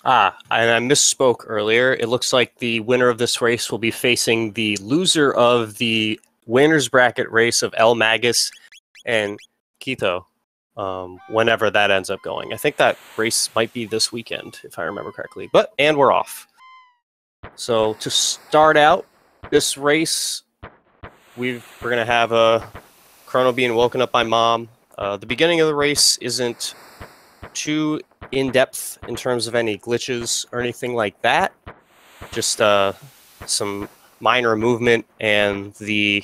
And I misspoke earlier. It looks like the winner of this race will be facing the loser of the winner's bracket race of El Magus and Quito, whenever that ends up going. I think that race might be this weekend, if I remember correctly. And we're off. So to start out this race, we're going to have a Chrono being woken up by Mom. The beginning of the race isn't too in-depth in terms of any glitches or anything like that. Just some minor movement and the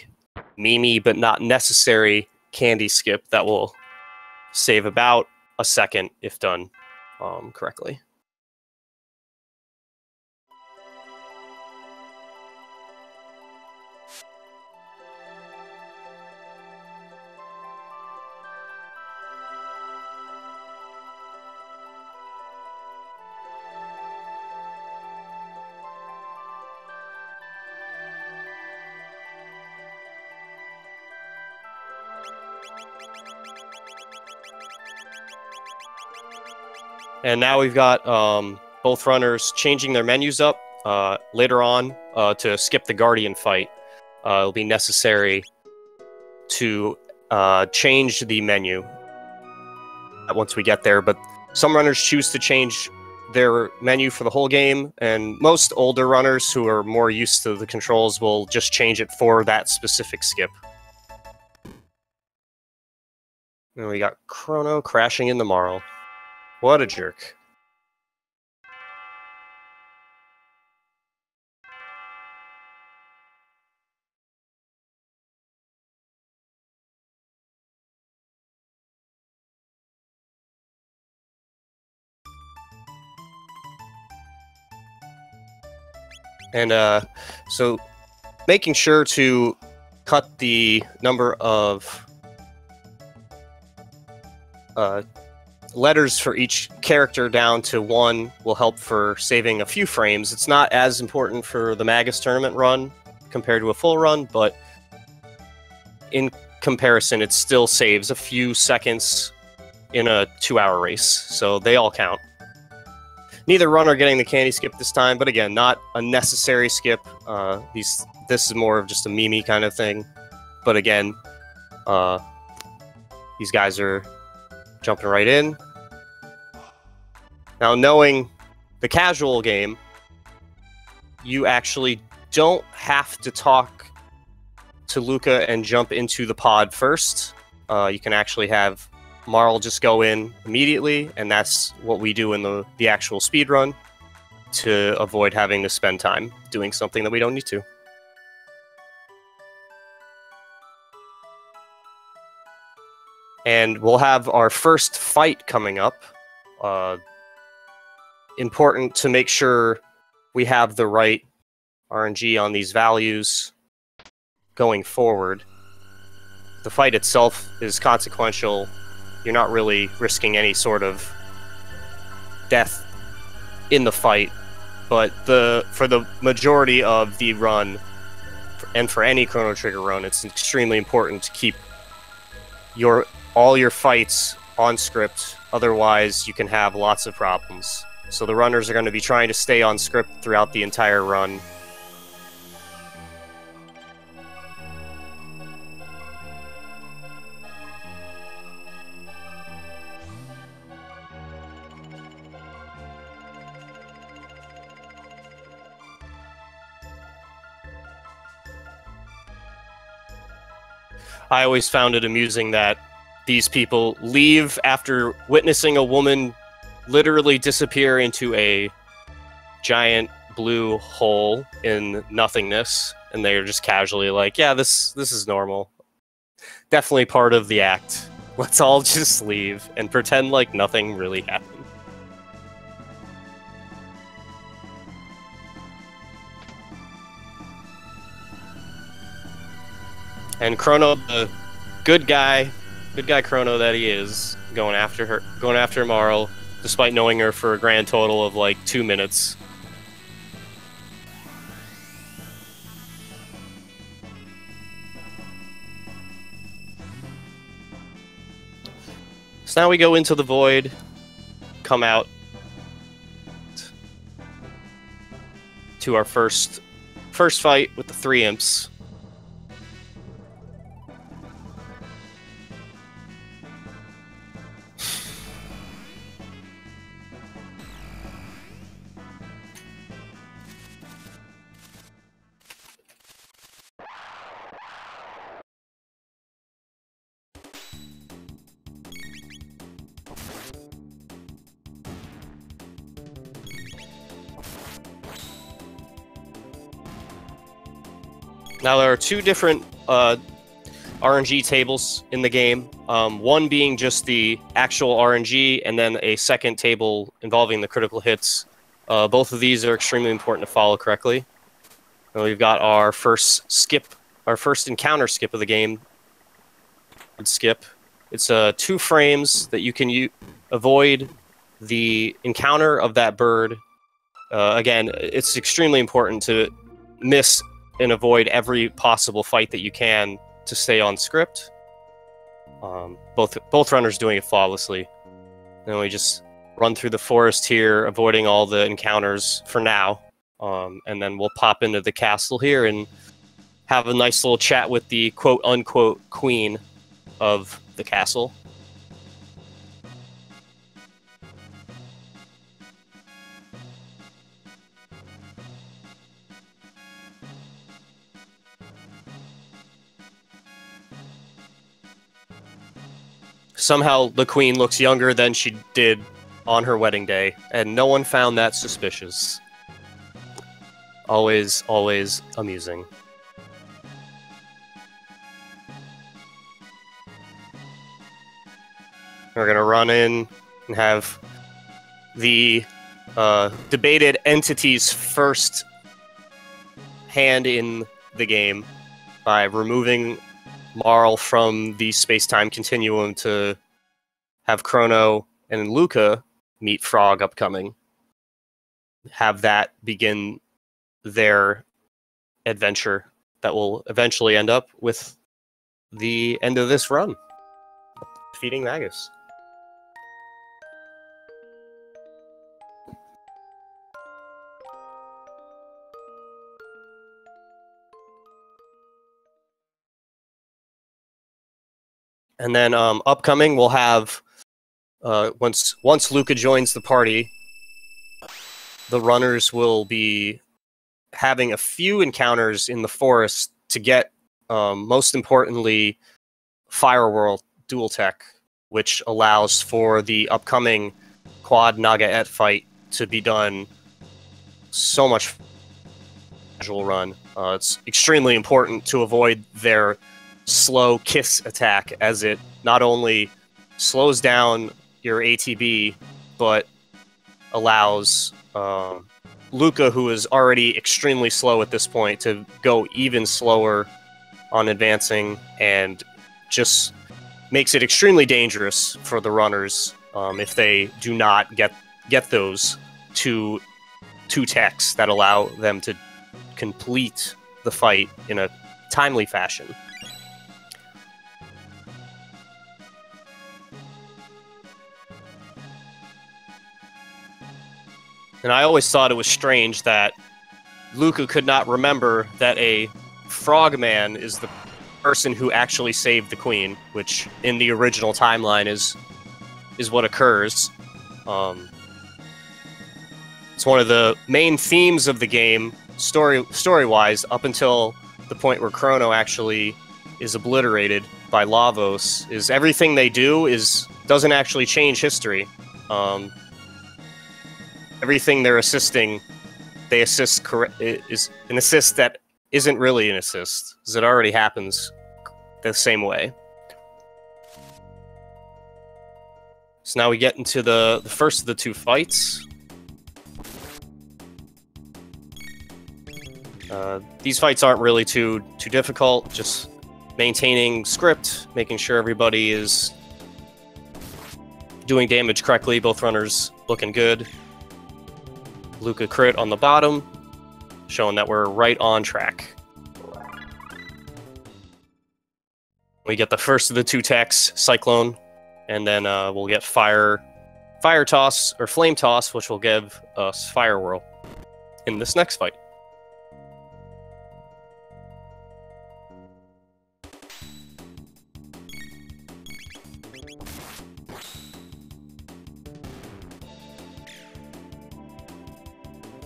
memey but not necessary candy skip that will save about a second if done correctly. And now we've got both runners changing their menus up later on to skip the Guardian fight. It'll be necessary to change the menu once we get there, but some runners choose to change their menu for the whole game, and most older runners who are more used to the controls will just change it for that specific skip. And we got Chrono crashing into Marl. What a jerk. And so making sure to cut the number of letters for each character down to 1 will help for saving a few frames. It's not as important for the Magus tournament run compared to a full run, but in comparison, it still saves a few seconds in a 2-hour race, so they all count. Neither runner getting the candy skip this time, but again, not a necessary skip. This is more of just a meme kind of thing. But again, these guys are jumping right in. Now, knowing the casual game, you actually don't have to talk to Luca and jump into the pod first. You can actually have Marl just go in immediately, and that's what we do in the actual speed run to avoid having to spend time doing something that we don't need to. And we'll have our first fight coming up. Important to make sure we have the right RNG on these values going forward. The fight itself is consequential. You're not really risking any sort of death in the fight, but for the majority of the run, and for any Chrono Trigger run, it's extremely important to keep all your fights on script. Otherwise, you can have lots of problems. So the runners are going to be trying to stay on script throughout the entire run. I always found it amusing that these people leave after witnessing a woman literally disappear into a giant blue hole in nothingness, and they're just casually like, yeah, this is normal. Definitely part of the act. Let's all just leave and pretend like nothing really happened. And Chrono, the good guy Chrono that he is, going after Marl, despite knowing her for a grand total of like 2 minutes. So now we go into the void, come out, to our first fight with the 3 imps. Now, there are 2 different RNG tables in the game. One being just the actual RNG, and then a second table involving the critical hits. Both of these are extremely important to follow correctly. And we've got our first encounter skip of the game. Skip. It's 2 frames that you can avoid the encounter of that bird. Again, it's extremely important to miss and avoid every possible fight that you can to stay on script. Both runners doing it flawlessly. And we just run through the forest here, avoiding all the encounters for now. And then we'll pop into the castle here and have a nice little chat with the quote-unquote queen of the castle. Somehow the queen looks younger than she did on her wedding day, and no one found that suspicious. Always, always amusing. We're gonna run in and have the debated entity's first hand in the game by removing Marl from the space-time continuum to have Chrono and Luca meet Frog upcoming. Have that begin their adventure that will eventually end up with the end of this run, defeating Magus. And then upcoming, we'll have once Luca joins the party, the runners will be having a few encounters in the forest to get, most importantly, Firewall dual tech, which allows for the upcoming quad Naga-et fight to be done so much casual run. It's extremely important to avoid their slow kiss attack, as it not only slows down your ATB, but allows Luca, who is already extremely slow at this point, to go even slower on advancing, and just makes it extremely dangerous for the runners if they do not get those two techs that allow them to complete the fight in a timely fashion. And I always thought it was strange that Luca could not remember that a frogman is the person who actually saved the queen, which in the original timeline is what occurs. It's one of the main themes of the game, story-wise, up until the point where Chrono actually is obliterated by Lavos, is everything they do doesn't actually change history. Everything they're assisting, they assist is an assist that isn't really an assist, because it already happens the same way. So now we get into the first of the 2 fights. These fights aren't really too difficult, just maintaining script, making sure everybody is doing damage correctly, both runners looking good. Luca crit on the bottom, showing that we're right on track. We get the first of the 2 techs, Cyclone, and then we'll get Fire Toss, or Flame Toss, which will give us Fire Whirl in this next fight.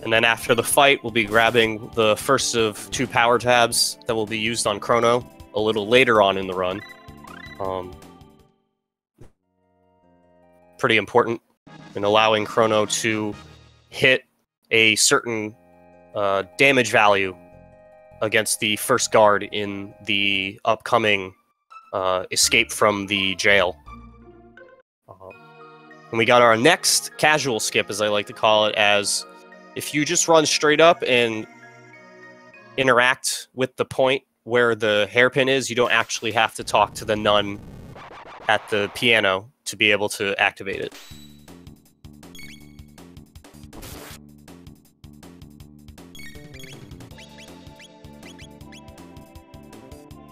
And then after the fight, we'll be grabbing the first of 2 power tabs that will be used on Chrono a little later on in the run. Pretty important in allowing Chrono to hit a certain damage value against the first guard in the upcoming escape from the jail. And we got our next casual skip, as I like to call it, as if you just run straight up and interact with the point where the hairpin is, you don't actually have to talk to the nun at the piano to be able to activate it.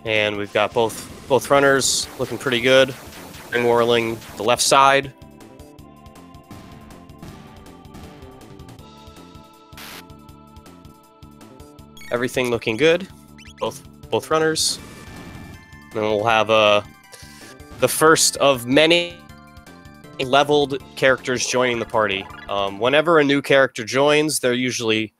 And we've got both runners looking pretty good. Ring whirling the left side. Everything looking good. Both runners. Then we'll have the first of many leveled characters joining the party. Whenever a new character joins, they're usually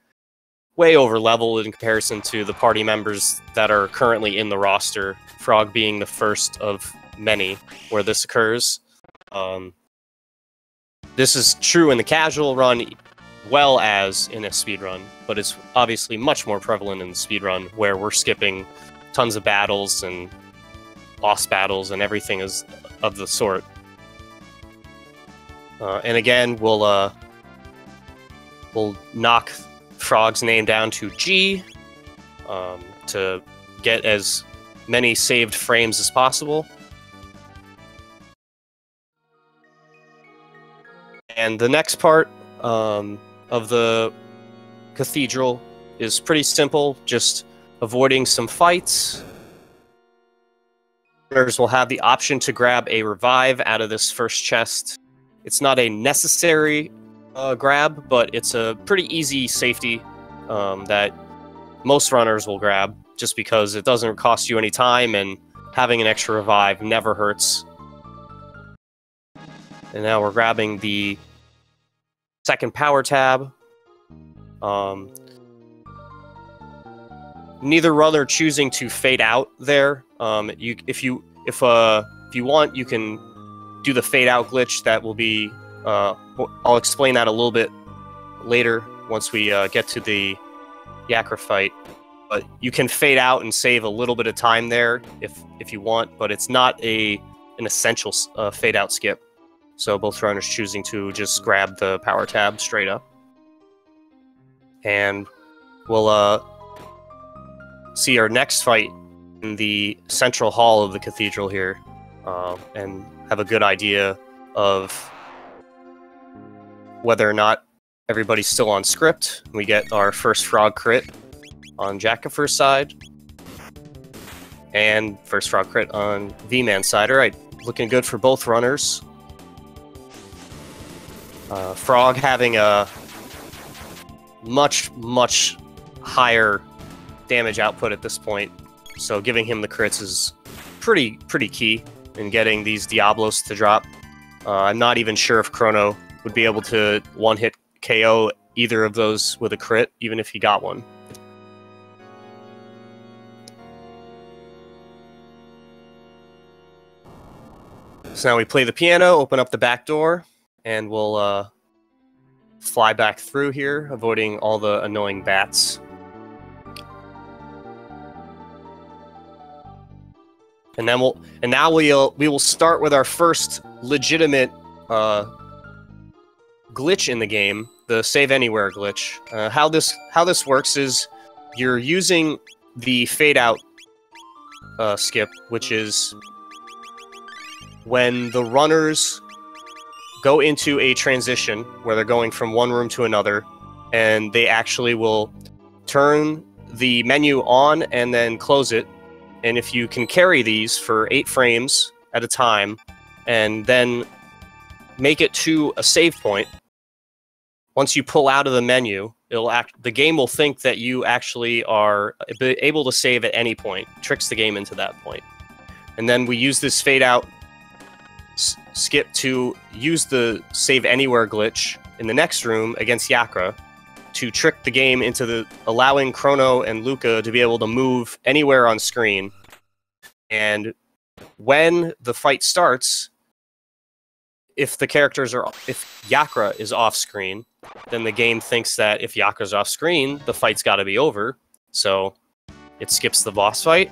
way over leveled in comparison to the party members that are currently in the roster. Frog being the first of many where this occurs. This is true in the casual run, well as in a speedrun, but it's obviously much more prevalent in the speedrun, where we're skipping tons of battles and boss battles and everything is of the sort. And again, we'll knock Frog's name down to G to get as many saved frames as possible. And the next part of the cathedral is pretty simple, just avoiding some fights. Runners will have the option to grab a revive out of this first chest. It's not a necessary grab, but it's a pretty easy safety that most runners will grab, just because it doesn't cost you any time, and having an extra revive never hurts. And now we're grabbing the second power tab. Neither runner choosing to fade out there. If you want, you can do the fade out glitch. That will be I'll explain that a little bit later once we get to the Jackafur fight. But you can fade out and save a little bit of time there if you want, but it's not an essential fade out skip. So both runners choosing to just grab the power tab straight up. And we'll see our next fight in the central hall of the cathedral here, and have a good idea of whether or not everybody's still on script. We get our first frog crit on Jackafur's side, and first frog crit on Viiman's side. All right, looking good for both runners. Frog having a much higher damage output at this point, so giving him the crits is pretty key in getting these Diablos to drop. I'm not even sure if Chrono would be able to one-hit KO either of those with a crit, even if he got one. So now we play the piano, open up the back door, and we'll fly back through here, avoiding all the annoying bats. And now we will start with our first legitimate glitch in the game, the save anywhere glitch. How this works is you're using the fade out skip, which is when the runners go into a transition where they're going from one room to another, and they actually will turn the menu on and then close it. And if you can carry these for 8 frames at a time, and then make it to a save point, once you pull out of the menu, the game will think that you actually are able to save at any point. Tricks the game into that point. And then we use this fade out skip to use the save anywhere glitch in the next room against Jackafur to trick the game into allowing Chrono and Luca to be able to move anywhere on screen. And when the fight starts, if Yakra is off screen, then the game thinks that if Yakra's off screen, the fight's got to be over. So it skips the boss fight,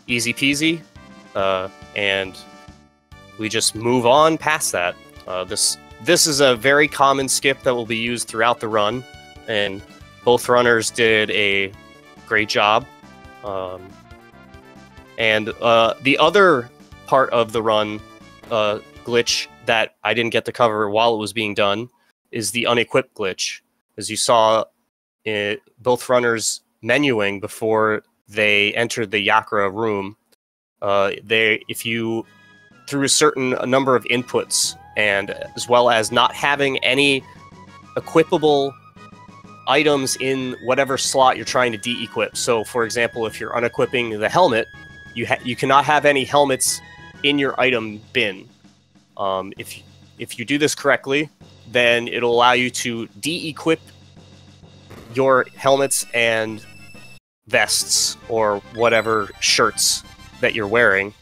easy peasy, and we just move on past that. This is a very common skip that will be used throughout the run, and both runners did a great job. And the other part of the run glitch that I didn't get to cover while it was being done is the unequip glitch. As you saw, both runners menuing before they entered the Yakra room, if you, through a certain number of inputs, and as well as not having any equipable items in whatever slot you're trying to de-equip. So, for example, if you're unequipping the helmet, you cannot have any helmets in your item bin. If you do this correctly, then it'll allow you to de-equip your helmets and vests or whatever shirts that you're wearing,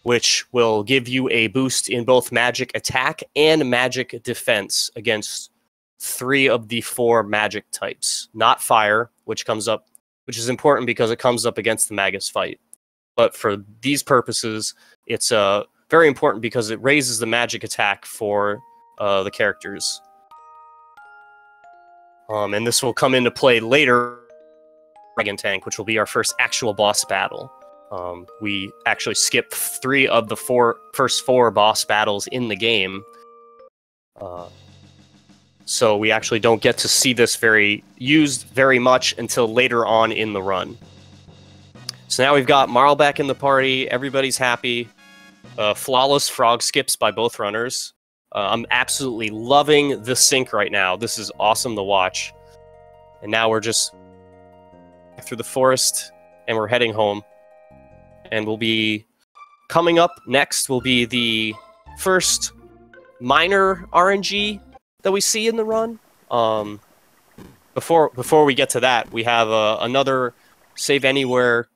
which will give you a boost in both magic attack and magic defense against 3 of the 4 magic types. Not fire, which is important because it comes up against the Magus fight. But for these purposes, it's very important because it raises the magic attack for the characters. And this will come into play later, Dragon Tank, which will be our first actual boss battle. We actually skipped 3 of the first 4 boss battles in the game. So we actually don't get to see this used very much until later on in the run. So now we've got Marl back in the party, everybody's happy. Flawless frog skips by both runners. I'm absolutely loving the sync right now. This is awesome to watch. And now we're just through the forest, and we're heading home. And we'll be coming up next will be the first minor RNG that we see in the run. Before we get to that, we have another save anywhere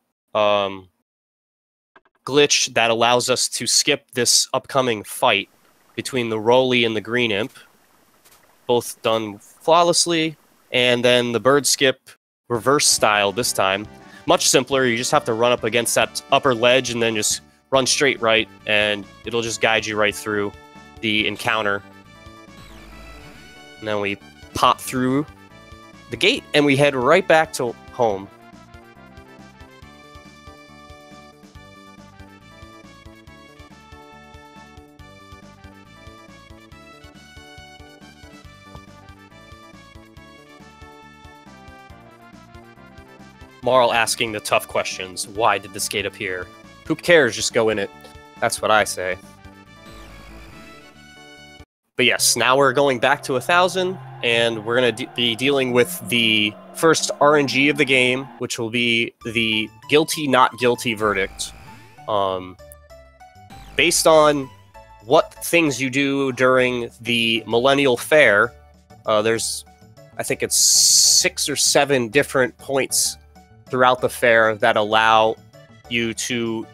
glitch that allows us to skip this upcoming fight between the Roly and the Green Imp, both done flawlessly, and then the bird skip reverse style this time. Much simpler. You just have to run up against that upper ledge and then just run straight right, and it'll just guide you right through the encounter. And then we pop through the gate, and we head right back to home. Marl asking the tough questions. Why did this gate appear? Who cares? Just go in it. That's what I say. But yes, now we're going back to 1000, and we're going to be dealing with the first RNG of the game, which will be the guilty, not guilty verdict. Based on what things you do during the Millennial Fair, there's, I think it's 6 or 7 different points throughout the fair that allow you to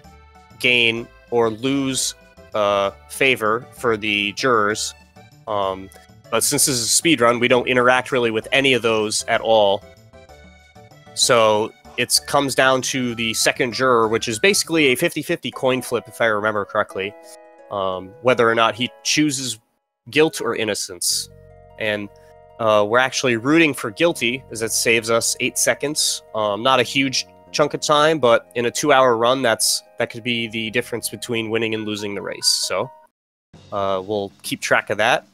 gain or lose favor for the jurors. But since this is a speedrun, we don't interact really with any of those at all. So it comes down to the second juror, which is basically a 50-50 coin flip, if I remember correctly, whether or not he chooses guilt or innocence. And we're actually rooting for guilty, as it saves us 8 seconds. Not a huge chunk of time, but in a 2-hour run, that could be the difference between winning and losing the race. So we'll keep track of that.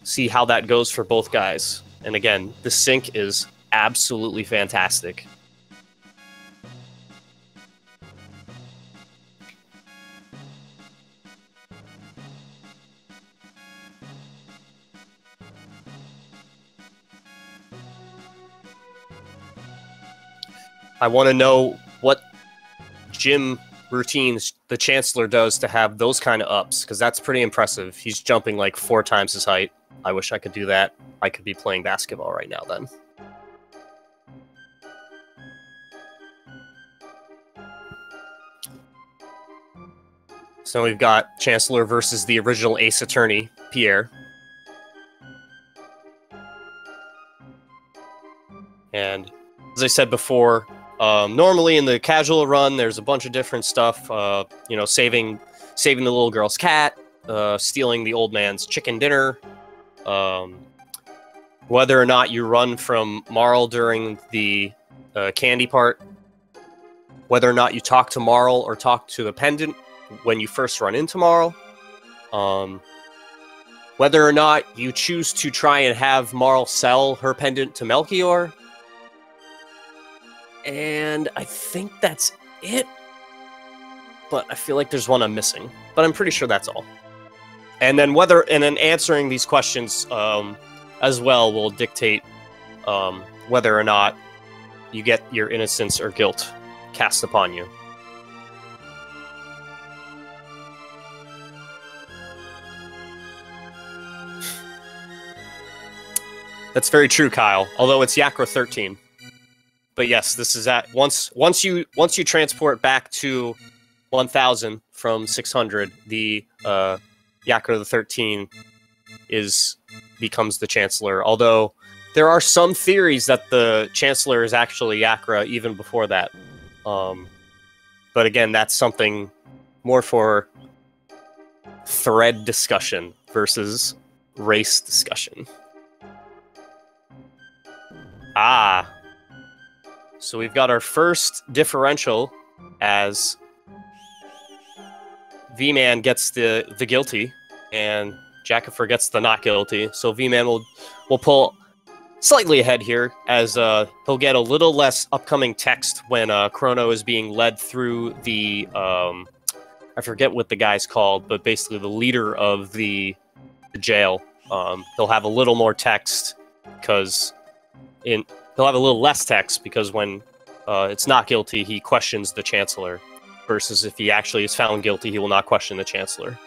See how that goes for both guys. And again, the sync is absolutely fantastic. I want to know what gym routines the Chancellor does to have those kind of ups, because that's pretty impressive. He's jumping like 4 times his height. I wish I could do that. I could be playing basketball right now then. So we've got Chancellor versus the original Ace Attorney, Pierre. And as I said before, normally in the casual run, there's a bunch of different stuff. You know, saving the little girl's cat, stealing the old man's chicken dinner. Whether or not you run from Marl during the candy part. Whether or not you talk to Marl or talk to the pendant when you first run into Marl. Whether or not you choose to try and have Marl sell her pendant to Melchior. And I think that's it. But I feel like there's one I'm missing. But I'm pretty sure that's all. And then answering these questions as well will dictate whether or not you get your innocence or guilt cast upon you. That's very true, Kyle. Although it's Yakra 13. But yes, this is at once you transport back to 1000 from 600, the Yakra the 13 becomes the Chancellor. Although there are some theories that the Chancellor is actually Yakra even before that. But again, that's something more for thread discussion versus race discussion. Ah. So we've got our first differential as Viiman gets the guilty and Jackafur gets the not guilty. So Viiman will pull slightly ahead here as he'll get a little less upcoming text when Chrono is being led through the I forget what the guy's called, but basically the leader of the jail. He'll have a little more text because he'll have a little less text because when it's not guilty, he questions the Chancellor, versus if he actually is found guilty, he will not question the Chancellor.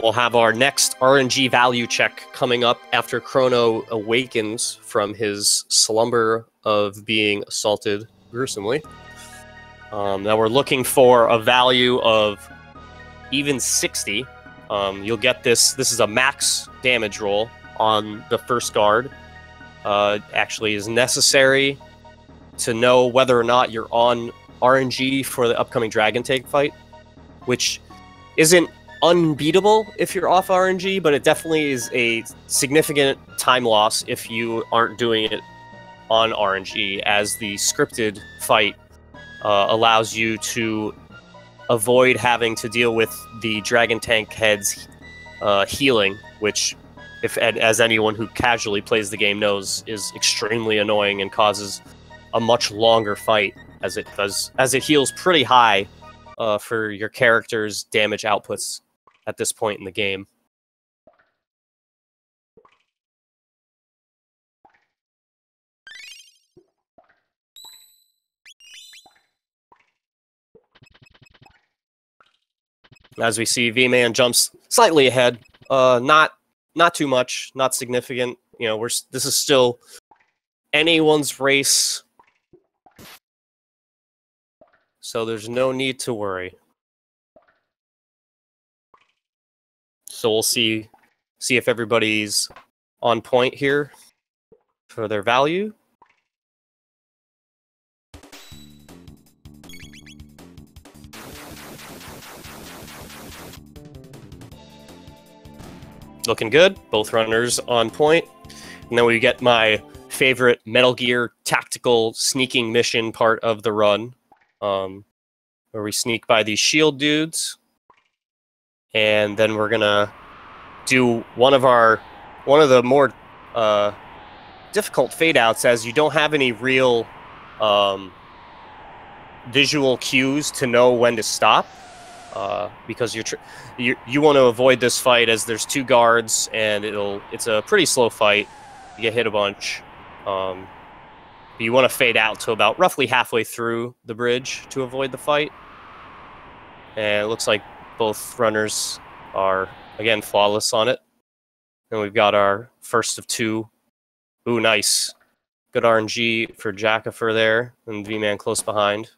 We'll have our next RNG value check coming up after Chrono awakens from his slumber of being assaulted gruesomely. Now we're looking for a value of even 60. You'll get this. This is a max damage roll on the first guard. Actually is necessary to know whether or not you're on RNG for the upcoming Dragon Tank fight, which isn't unbeatable if you're off RNG, but it definitely is a significant time loss if you aren't doing it on RNG, as the scripted fight allows you to avoid having to deal with the Dragon Tank head's healing, which, as anyone who casually plays the game knows, is extremely annoying and causes a much longer fight, as it heals pretty high for your character's damage outputs at this point in the game. As we see, Viiman jumps slightly ahead. Not too much, not significant. You know, this is still anyone's race, so there's no need to worry. So we'll see if everybody's on point here for their value. Looking good. Both runners on point. And then we get my favorite Metal Gear tactical sneaking mission part of the run, where we sneak by these shield dudes. And then we're gonna do one of the more difficult fade outs, as you don't have any real visual cues to know when to stop, because you want to avoid this fight as there's two guards and it's a pretty slow fight. You get hit a bunch You want to fade out to about roughly halfway through the bridge to avoid the fight. And it looks like both runners are, again, flawless on it. And we've got our first of two. Ooh, nice. Good RNG for Jackafur there, and Viiman close behind.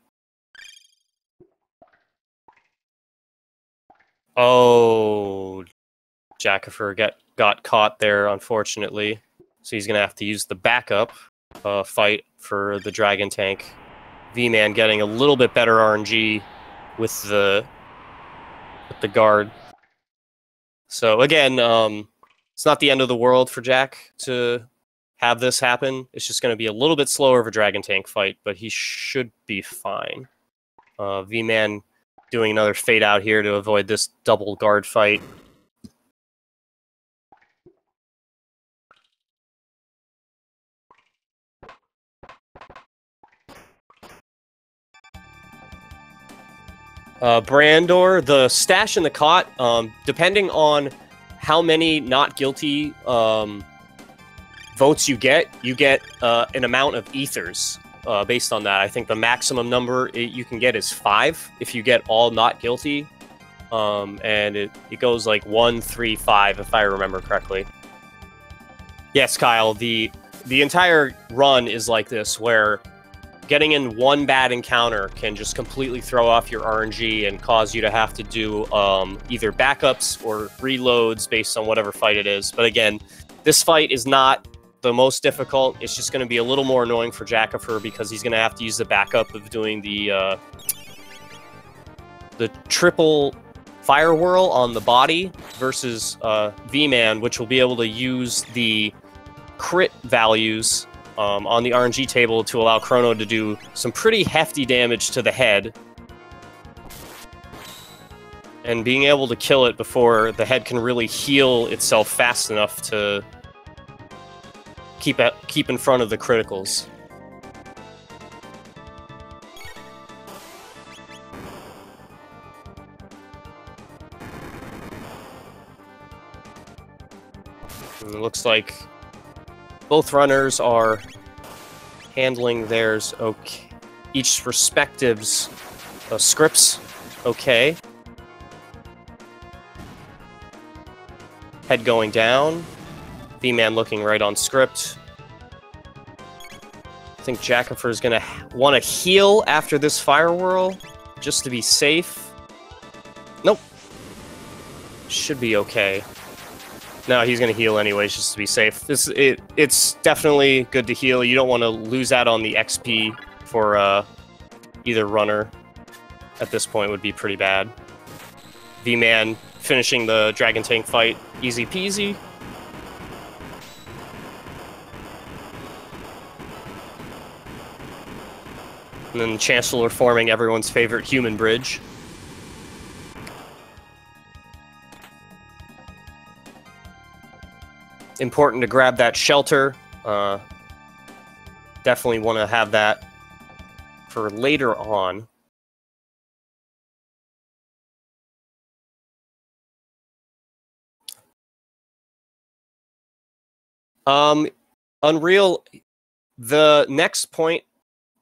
Oh, Jackafur got caught there, unfortunately. So he's going to have to use the backup fight for the Dragon Tank. Viiman getting a little bit better RNG with the guard. So again, it's not the end of the world for Jack to have this happen. It's just going to be a little bit slower of a Dragon Tank fight, but he should be fine. Viiman doing another fade out here to avoid this double guard fight. Brandor, the stash in the cot, depending on how many not guilty votes you get an amount of ethers based on that. I think the maximum number you can get is 5 if you get all not guilty. And it goes like 1, 3, 5 if I remember correctly. Yes, Kyle, the entire run is like this, where getting in one bad encounter can just completely throw off your RNG and cause you to have to do either backups or reloads based on whatever fight it is. But again, this fight is not the most difficult. It's just going to be a little more annoying for Jackafur because he's going to have to use the backup of doing the triple fire whirl on the body versus Viiman, which will be able to use the crit values on the RNG table to allow Chrono to do some pretty hefty damage to the head. And being able to kill it before the head can really heal itself fast enough to keep in front of the criticals. And it looks like both runners are handling theirs okay. Each respective's scripts okay. Head going down. Viiman looking right on script. I think Jackafur is going to want to heal after this fire whirl, just to be safe. Nope. Should be okay. No, he's going to heal anyways, just to be safe. It's definitely good to heal. You don't want to lose out on the XP for either runner. At this point would be pretty bad. Viiman finishing the Dragon Tank fight, easy peasy. And then Chancellor forming everyone's favorite human bridge. Important to grab that shelter. Definitely want to have that for later on. Unreal, the next point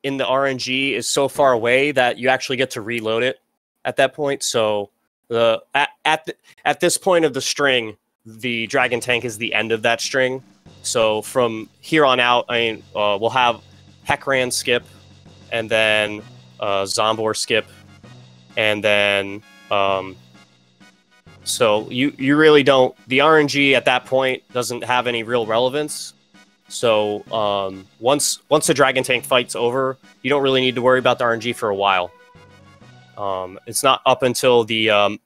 in the RNG is so far away that you actually get to reload it at that point. So at this point of the string, the Dragon Tank is the end of that string. So from here on out, I mean, we'll have Heckran skip, and then Zombor skip, and then so you really don't. The RNG at that point doesn't have any real relevance. So once the Dragon Tank fight's over, you don't really need to worry about the RNG for a while. It's not up until the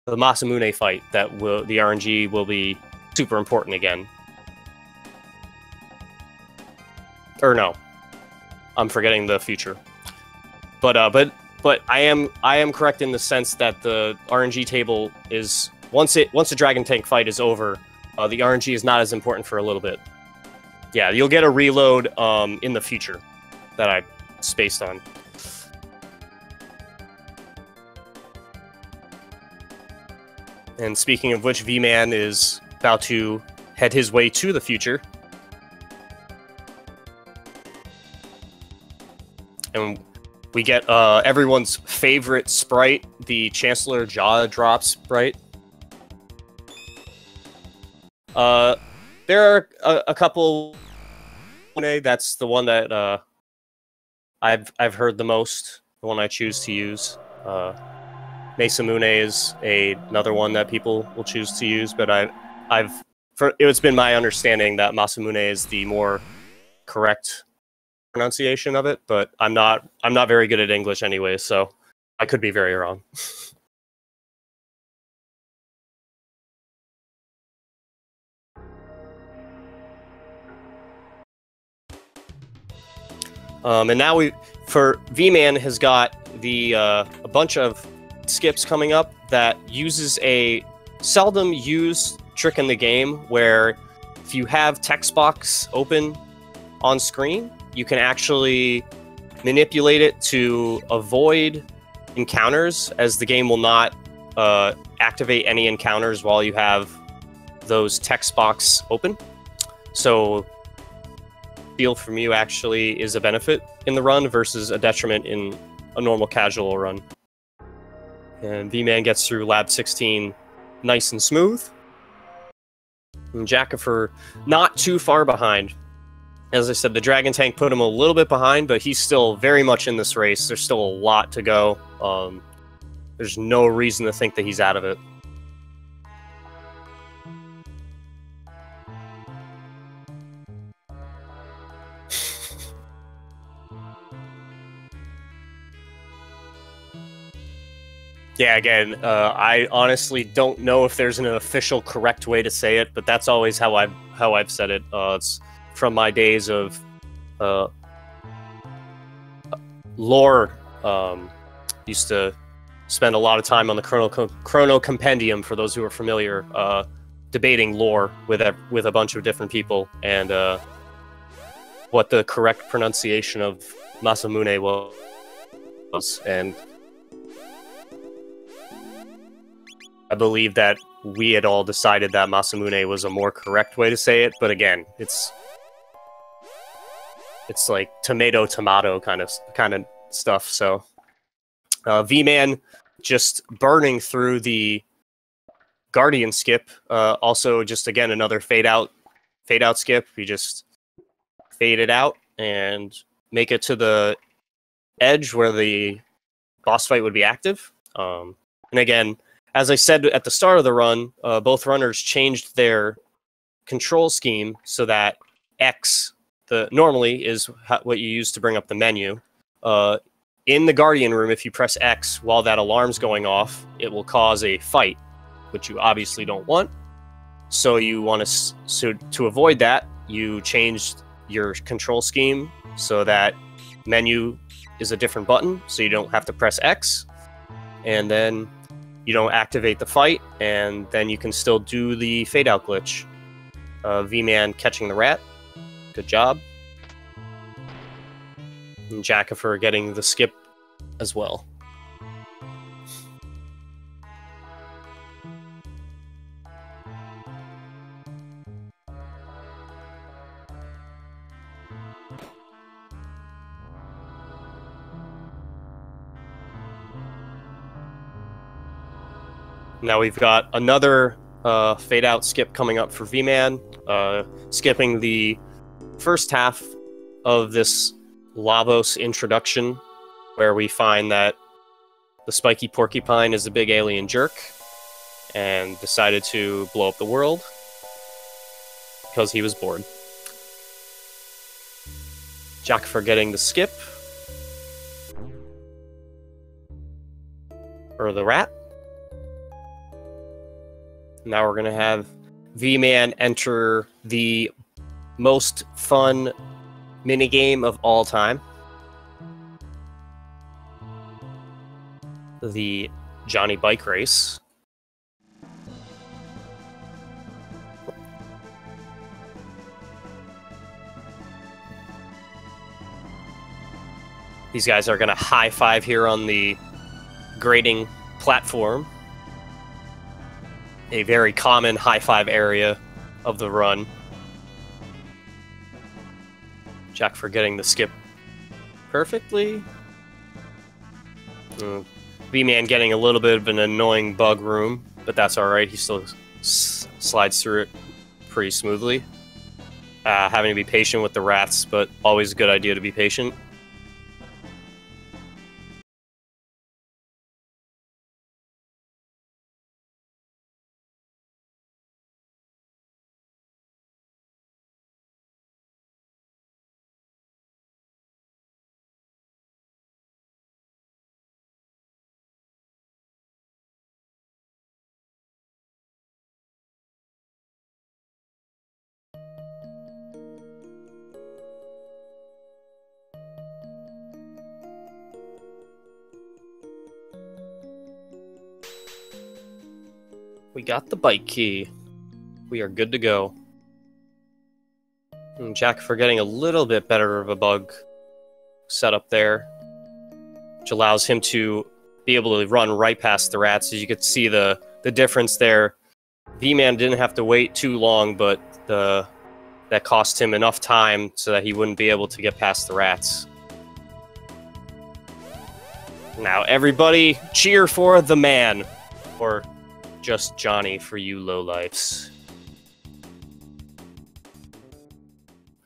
Masamune fight that the RNG will be super important again. Or no, I'm forgetting the future. But I am correct in the sense that the RNG table is once the Dragon Tank fight is over, the RNG is not as important for a little bit. Yeah, you'll get a reload in the future that I spaced on. And speaking of which, Viiman is about to head his way to the future. and we get everyone's favorite sprite, the Chancellor Jaw Drop sprite. There are a couple. That's the one that I've heard the most. The one I choose to use. Masamune is another one that people will choose to use, but it's been my understanding that Masamune is the more correct pronunciation of it, but I'm not very good at English anyway, so I could be very wrong. And now Viiman has got a bunch of skips coming up that uses a seldom used trick in the game where if you have text box open on screen, you can actually manipulate it to avoid encounters, as the game will not activate any encounters while you have those text box open. So Steal from you actually is a benefit in the run versus a detriment in a normal casual run. And Viiman gets through Lab 16 nice and smooth. And Jackafur not too far behind. As I said, the Dragon Tank put him a little bit behind, but he's still very much in this race. There's still a lot to go. There's no reason to think that he's out of it. Yeah, again, I honestly don't know if there's an official correct way to say it, but that's always how I've said it. It's from my days of lore. Used to spend a lot of time on the Chrono Compendium, for those who are familiar, debating lore with a bunch of different people, and what the correct pronunciation of Masamune was, and I believe that we had all decided that Masamune was a more correct way to say it, but again, it's like tomato kind of stuff. So Viiman just burning through the Guardian skip. Also, just again another fade out skip. You just fade it out and make it to the edge where the boss fight would be active. And again, as I said at the start of the run, both runners changed their control scheme so that X, normally is what you use to bring up the menu. In the Guardian room, if you press X while that alarm's going off, it will cause a fight, which you obviously don't want. So to avoid that, you changed your control scheme so that menu is a different button, so you don't have to press X, and then you don't activate the fight, and then you can still do the fade out glitch. Viiman catching the rat. Good job. And Jackafur getting the skip as well. Now we've got another fade out skip coming up for Viiman, skipping the first half of this Lavos introduction, where we find that the spiky porcupine is a big alien jerk and decided to blow up the world because he was bored. Jackafur getting the skip. Or the rat. Now we're going to have Viiman enter the most fun minigame of all time. The Johnny Bike Race. These guys are going to high five here on the grading platform. A very common high five area of the run. Jackafur getting the skip perfectly. Viiman getting a little bit of an annoying bug room, but that's alright. He still slides through it pretty smoothly. Having to be patient with the rats, but always a good idea to be patient. We got the bike key. We are good to go. And Jackafur getting a little bit better of a bug setup there, which allows him to be able to run right past the rats. As you could see the difference there. Viiman didn't have to wait too long, but that cost him enough time so that he wouldn't be able to get past the rats. Now everybody cheer for the man, or just Johnny for you lowlifes.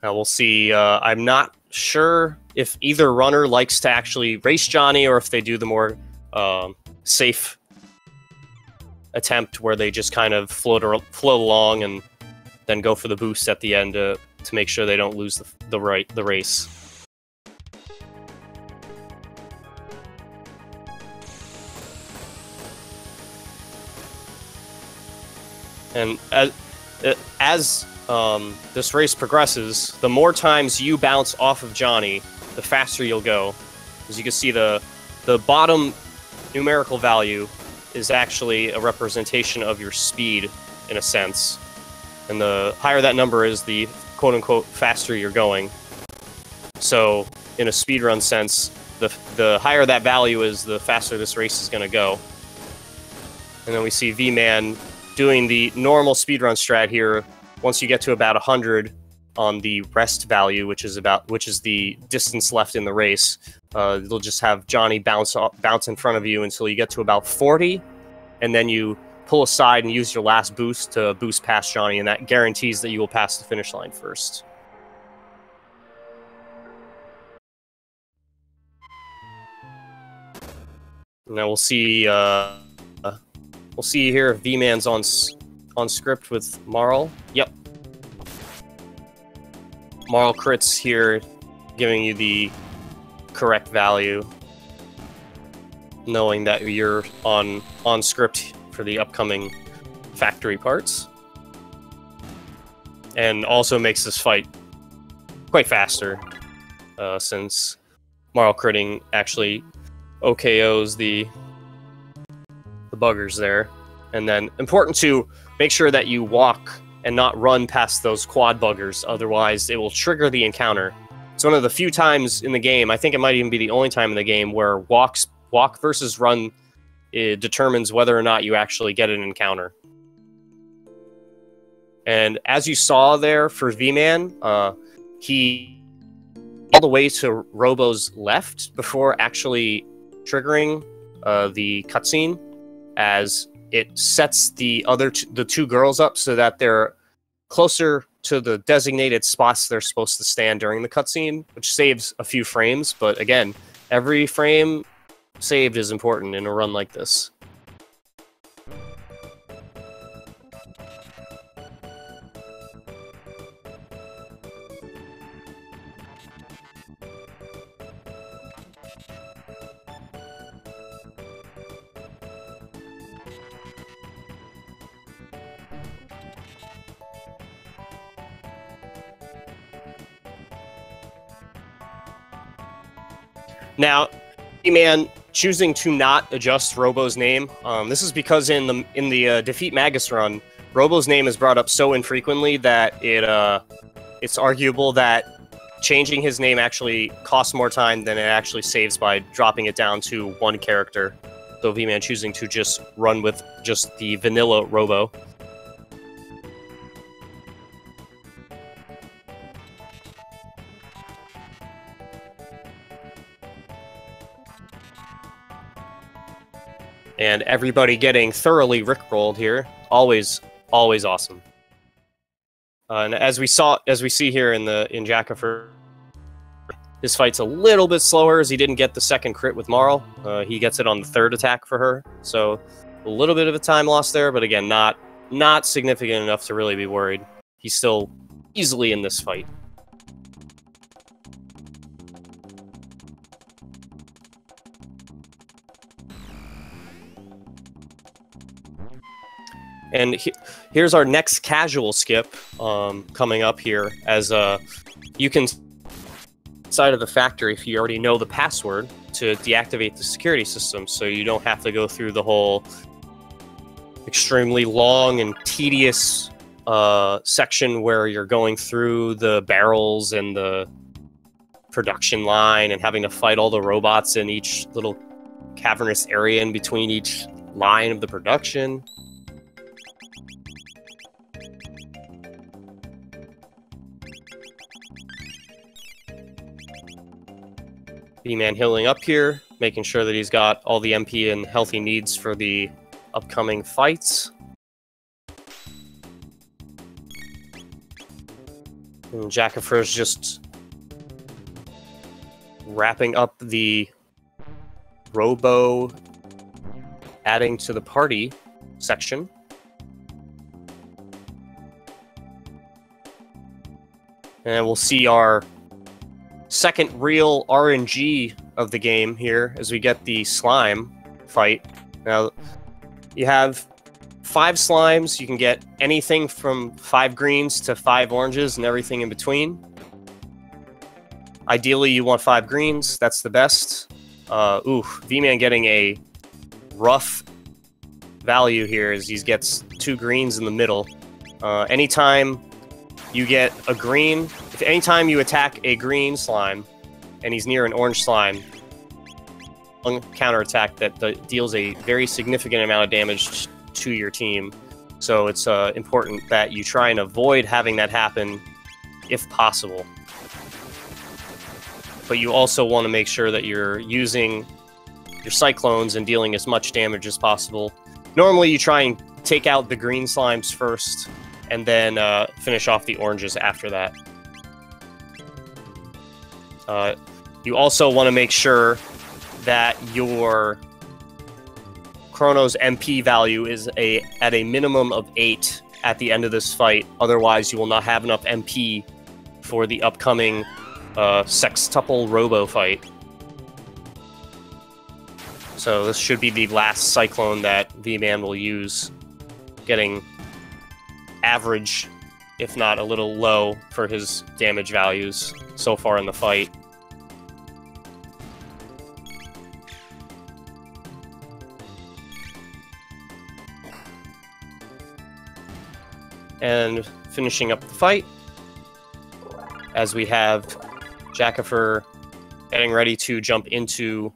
Now we'll see. I'm not sure if either runner likes to actually race Johnny or if they do the more safe attempt where they just kind of float along and then go for the boost at the end to make sure they don't lose the race. And as this race progresses, the more times you bounce off of Johnny, the faster you'll go. As you can see, the bottom numerical value is actually a representation of your speed, in a sense. And the higher that number is, the quote-unquote faster you're going. So, in a speedrun sense, the higher that value is, the faster this race is going to go. And then we see Viiman doing the normal speedrun strat here. Once you get to about 100 on the rest value, which is the distance left in the race, they'll just have Johnny bounce in front of you until you get to about 40, and then you pull aside and use your last boost to boost past Johnny, and that guarantees that you will pass the finish line first. Now we'll see. We'll see here if Viiman's on script with Marl. Yep. Marl crits here, giving you the correct value, knowing that you're on script for the upcoming factory parts, and also makes this fight quite faster, since Marl critting actually OKOs the buggers there. And then important to make sure that you walk and not run past those quad buggers, otherwise it will trigger the encounter. It's one of the few times in the game, I think it might even be the only time in the game, where walk versus run determines whether or not you actually get an encounter. And as you saw there for Viiman, he all the way to Robo's left before actually triggering the cutscene, as it sets the two girls up so that they're closer to the designated spots they're supposed to stand during the cutscene, which saves a few frames. But again, every frame saved is important in a run like this. Now, Viiman choosing to not adjust Robo's name. This is because in the Defeat Magus run, Robo's name is brought up so infrequently that it's arguable that changing his name actually costs more time than it actually saves by dropping it down to one character. So Viiman choosing to just run with just the vanilla Robo. And everybody getting thoroughly rickrolled here. Always awesome. And as we see here in Jackafur, his fight's a little bit slower as he didn't get the second crit with Marl. He gets it on the third attack for her, so a little bit of a time loss there, but again, not significant enough to really be worried. He's still easily in this fight. And here's our next casual skip coming up here, as you can inside of the factory if you already know the password to deactivate the security system, so you don't have to go through the whole extremely long and tedious section where you're going through the barrels and the production line and having to fight all the robots in each little cavernous area in between each line of the production. Viiman healing up here, making sure that he's got all the MP and healthy needs for the upcoming fights. And Jackafur's just wrapping up the Robo adding to the party section. And we'll see our second real RNG of the game here as we get the slime fight. Now, you have 5 slimes. You can get anything from 5 greens to 5 oranges and everything in between. Ideally, you want 5 greens. That's the best. Viiman getting a rough value here as he gets 2 greens in the middle. Anytime you get a green, anytime you attack a green slime and he's near an orange slime, counterattack that deals a very significant amount of damage to your team. So it's important that you try and avoid having that happen if possible. But you also want to make sure that you're using your cyclones and dealing as much damage as possible. Normally you try and take out the green slimes first and then finish off the oranges after that. You also want to make sure that your Chrono's MP value is at a minimum of 8 at the end of this fight. Otherwise, you will not have enough MP for the upcoming sextuple Robo fight. So this should be the last Cyclone that Viiman will use, getting average, if not a little low, for his damage values so far in the fight. And finishing up the fight, as we have Jackafur getting ready to jump into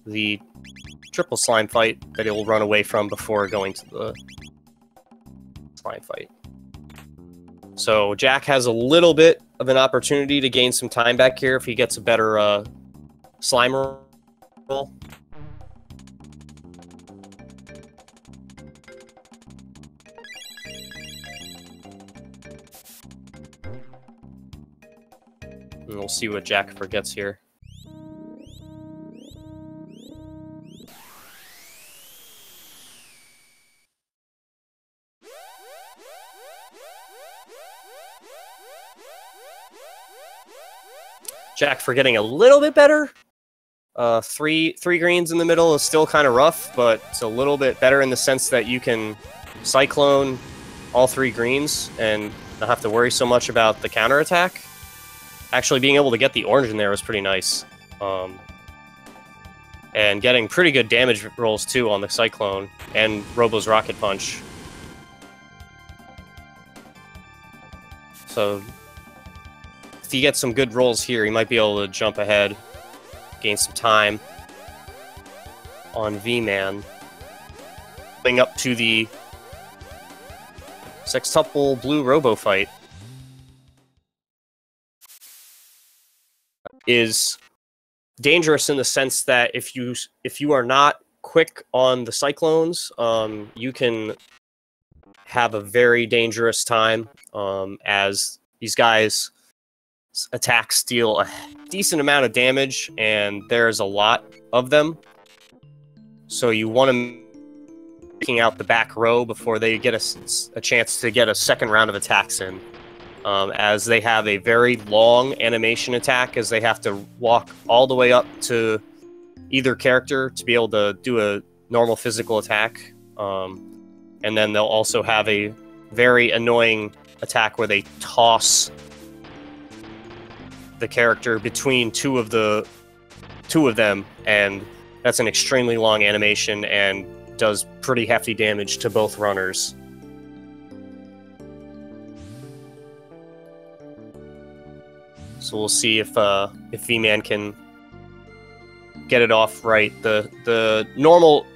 the triple slime fight that he'll run away from before going to the slime fight. So Jack has a little bit of an opportunity to gain some time back here if he gets a better slime roll. And we'll see what Jackafur gets here. Jackafur getting a little bit better. Three greens in the middle is still kind of rough, but it's a little bit better in the sense that you can cyclone all 3 greens and not have to worry so much about the counterattack. Actually, being able to get the orange in there was pretty nice. And getting pretty good damage rolls, too, on the Cyclone and Robo's Rocket Punch. So, if he gets some good rolls here, he might be able to jump ahead, gain some time on Viiman. Going up to the sextuple blue Robo fight is dangerous in the sense that if you are not quick on the Cyclones, you can have a very dangerous time as these guys' attacks deal a decent amount of damage, and there's a lot of them. So you want to taking out the back row before they get a chance to get a second round of attacks in, as they have a very long animation attack, as they have to walk all the way up to either character to be able to do a normal physical attack. And then they'll also have a very annoying attack where they toss the character between two of them, and that's an extremely long animation and does pretty hefty damage to both runners. So we'll see if Viiman can get it off right. The normal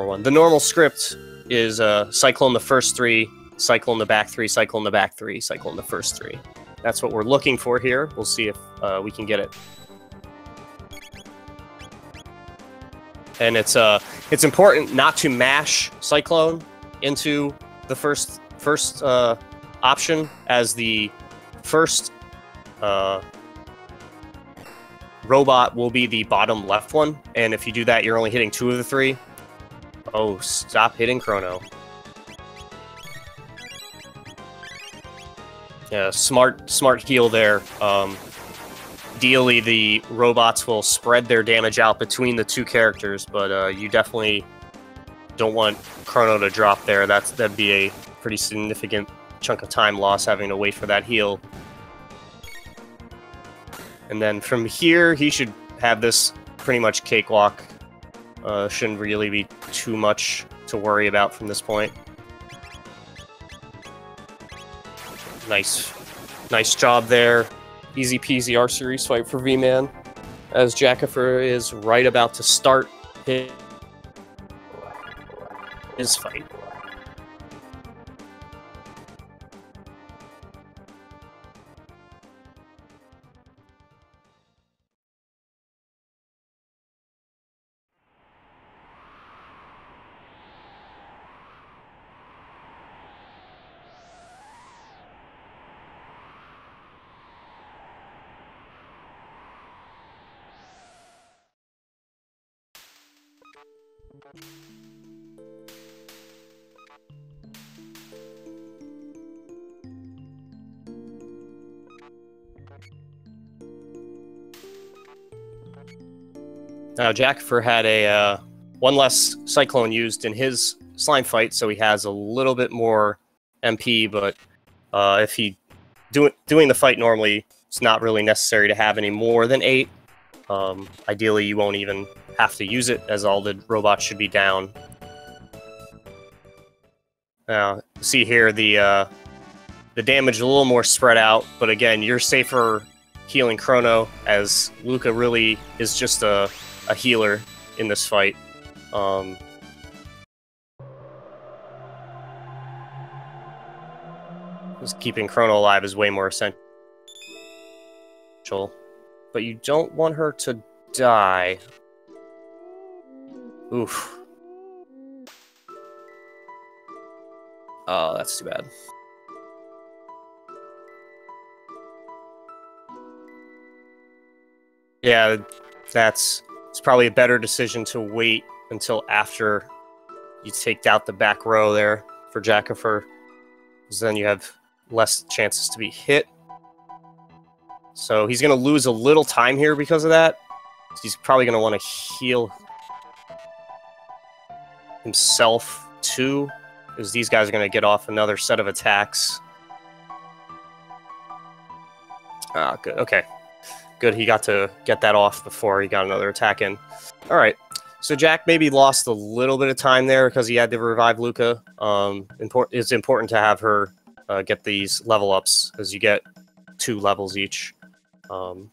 one. The normal script is Cyclone the first 3, Cyclone the back 3, Cyclone the back 3, Cyclone the first 3. That's what we're looking for here. We'll see if we can get it. And it's important not to mash Cyclone into the first option, as the first robot will be the bottom left one, and if you do that, you're only hitting 2 of the 3. Oh, stop hitting Chrono. Yeah, smart heal there. Ideally, the robots will spread their damage out between the 2 characters, but you definitely don't want Chrono to drop there. That'd be a pretty significant chunk of time loss having to wait for that heal. And then from here, he should have this pretty much cakewalk. Shouldn't really be too much to worry about from this point. Nice job there. Easy peasy R-Series fight for Viiman, as Jackafur is right about to start his fight. Now, Jackafur had a one less Cyclone used in his slime fight, so he has a little bit more MP, but if he doing the fight normally, it's not really necessary to have any more than 8. Ideally, you won't even have to use it, as all the robots should be down. Now, see here, the damage a little more spread out, but again, you're safer healing Chrono, as Luca really is just a healer in this fight. Just keeping Chrono alive is way more essential. But you don't want her to die. Oof. Oh, that's too bad. Yeah, it's probably a better decision to wait until after you take out the back row there for Jackafur, because then you have less chances to be hit. So he's going to lose a little time here because of that. He's probably going to want to heal himself too, because these guys are going to get off another set of attacks. Ah, good. Okay. Good, he got to get that off before he got another attack in. Alright, so Jack maybe lost a little bit of time there because he had to revive Luca. It's important to have her get these level ups, because you get 2 levels each. And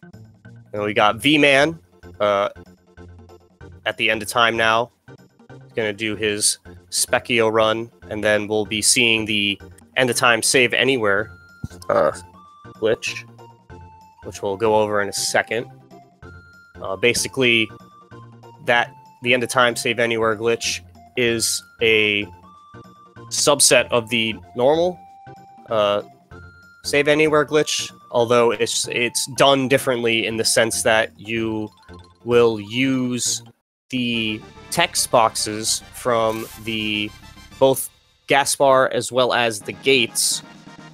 we got Viiman at the end of time now. He's going to do his Specchio run, and then we'll be seeing the end of time save anywhere glitch, which we'll go over in a second. Basically, that the end of time save anywhere glitch is a subset of the normal save anywhere glitch, although it's done differently in the sense that you will use the text boxes from the both gas bar as well as the gates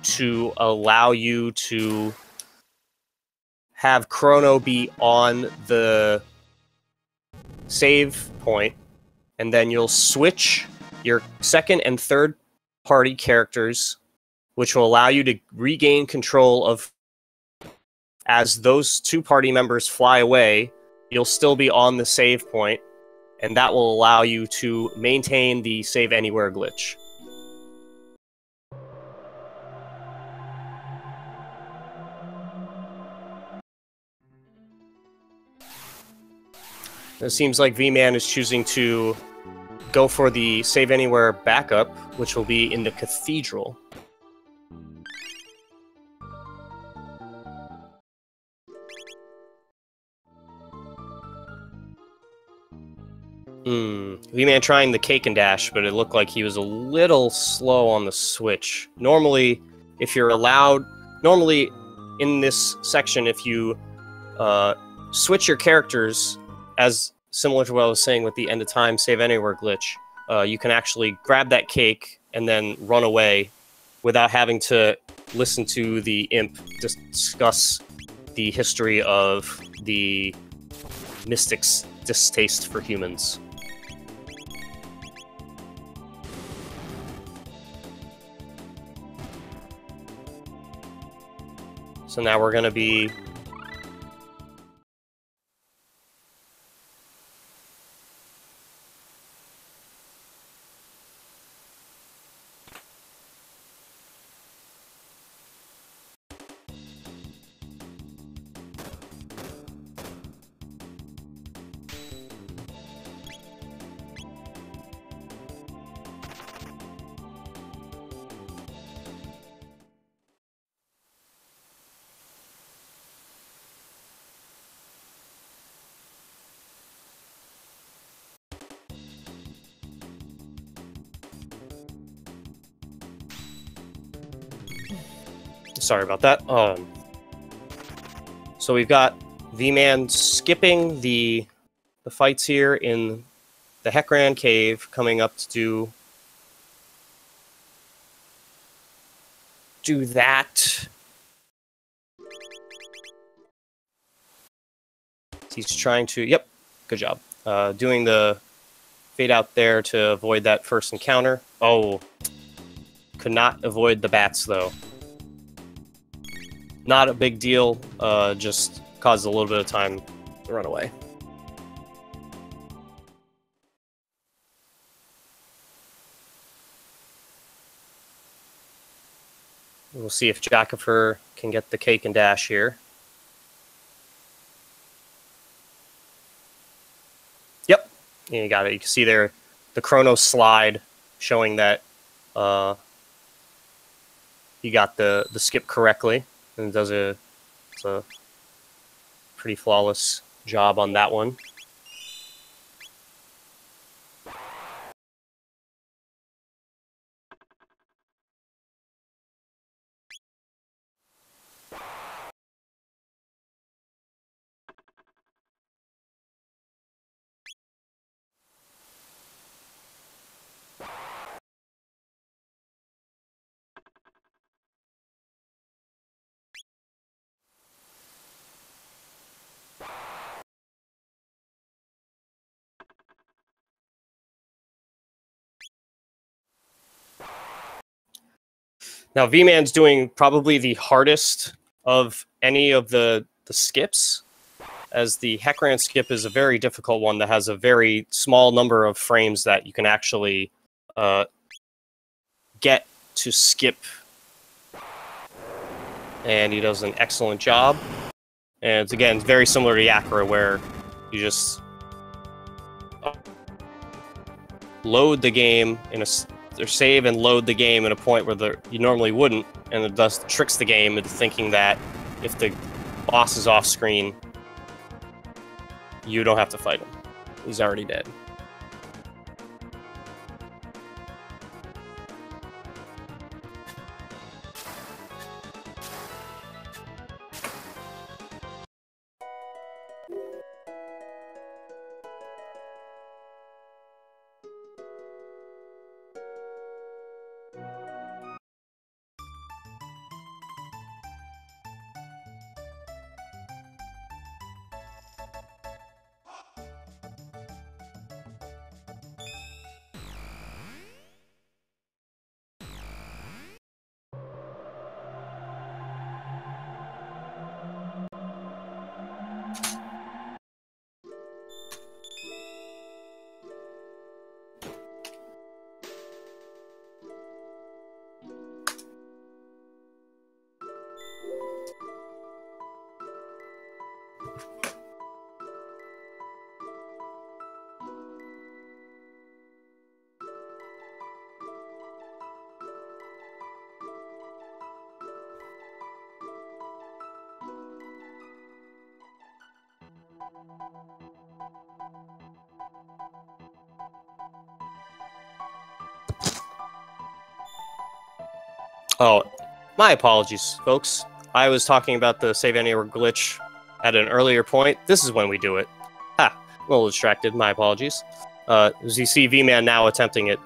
to allow you to have Chrono be on the save point, and then you'll switch your second and third party characters, which will allow you to regain control of. As those two party members fly away, you'll still be on the save point, and that will allow you to maintain the save anywhere glitch. It seems like Viiman is choosing to go for the save anywhere backup, which will be in the cathedral. Viiman trying the cake and dash, but it looked like he was a little slow on the switch. Normally, if you're allowed... Normally, in this section, if you switch your characters, as similar to what I was saying with the end of time save anywhere glitch, you can actually grab that cake and then run away without having to listen to the imp discuss the history of the mystic's distaste for humans. So now we're going to be... Sorry about that. So we've got Viiman skipping the fights here in the Heckran cave, coming up to do that. He's trying to... Yep, good job. Doing the fade out there to avoid that first encounter. Oh, could not avoid the bats, though. Not a big deal, just caused a little bit of time to run away. We'll see if Jackafur can get the cake and dash here. Yep, yeah, you got it. You can see there the Chrono slide showing that he got the skip correctly. And does a pretty flawless job on that one. Now, Viiman's doing probably the hardest of any of the skips, as the Heckran skip is a very difficult one that has a very small number of frames that you can actually get to skip. And he does an excellent job. And it's, again, very similar to Jackafur, where you just load the game in a... or save and load the game at a point where you normally wouldn't, and it thus tricks the game into thinking that if the boss is off screen, you don't have to fight him. He's already dead. Oh, my apologies, folks. I was talking about the save anywhere glitch at an earlier point. This is when we do it. Ha! A little distracted. My apologies. As you see Viiman now attempting it,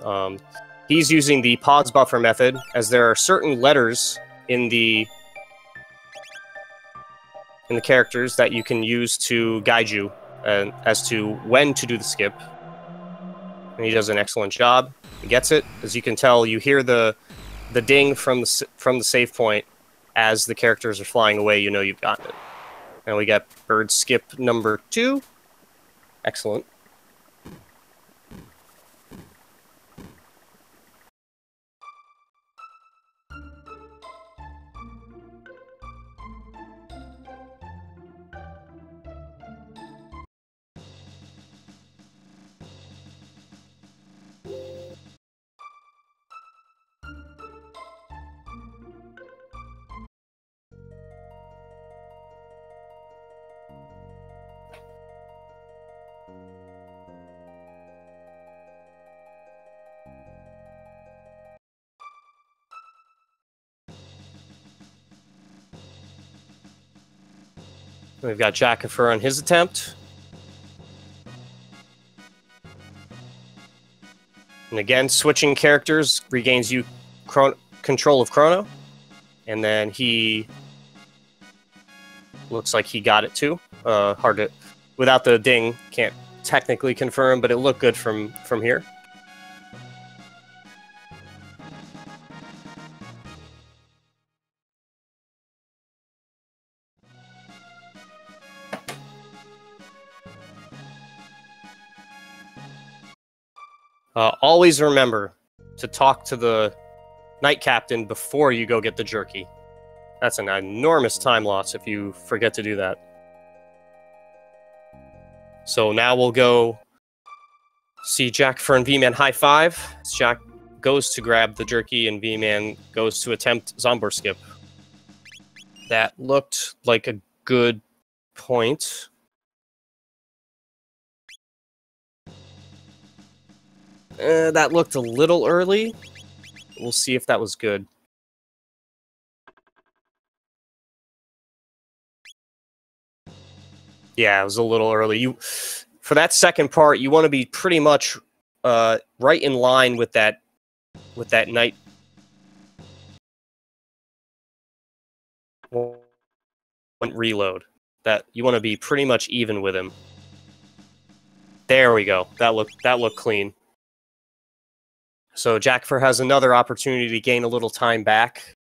he's using the pause buffer method, as there are certain letters in the characters that you can use to guide you as to when to do the skip. And he does an excellent job. He gets it. As you can tell, you hear the ding from the save point as the characters are flying away. You know you've gotten it. And we got bird skip number 2. Excellent. We've got Jackafur on his attempt. And again, switching characters regains you control of Chrono. And then he looks like he got it too. Hard to, without the ding, can't technically confirm, but it looked good from here. Always remember to talk to the Knight Captain before you go get the jerky. That's an enormous time loss if you forget to do that. So now we'll go see Jackafur and Viiman high five. Jack goes to grab the jerky and Viiman goes to attempt Zombor skip. That looked like a good point. That looked a little early. We'll see if that was good. Yeah, it was a little early. For that second part, you want to be pretty much right in line with that knight. Reload. That you want to be pretty much even with him. There we go. That looked clean. So Jackafur has another opportunity to gain a little time back.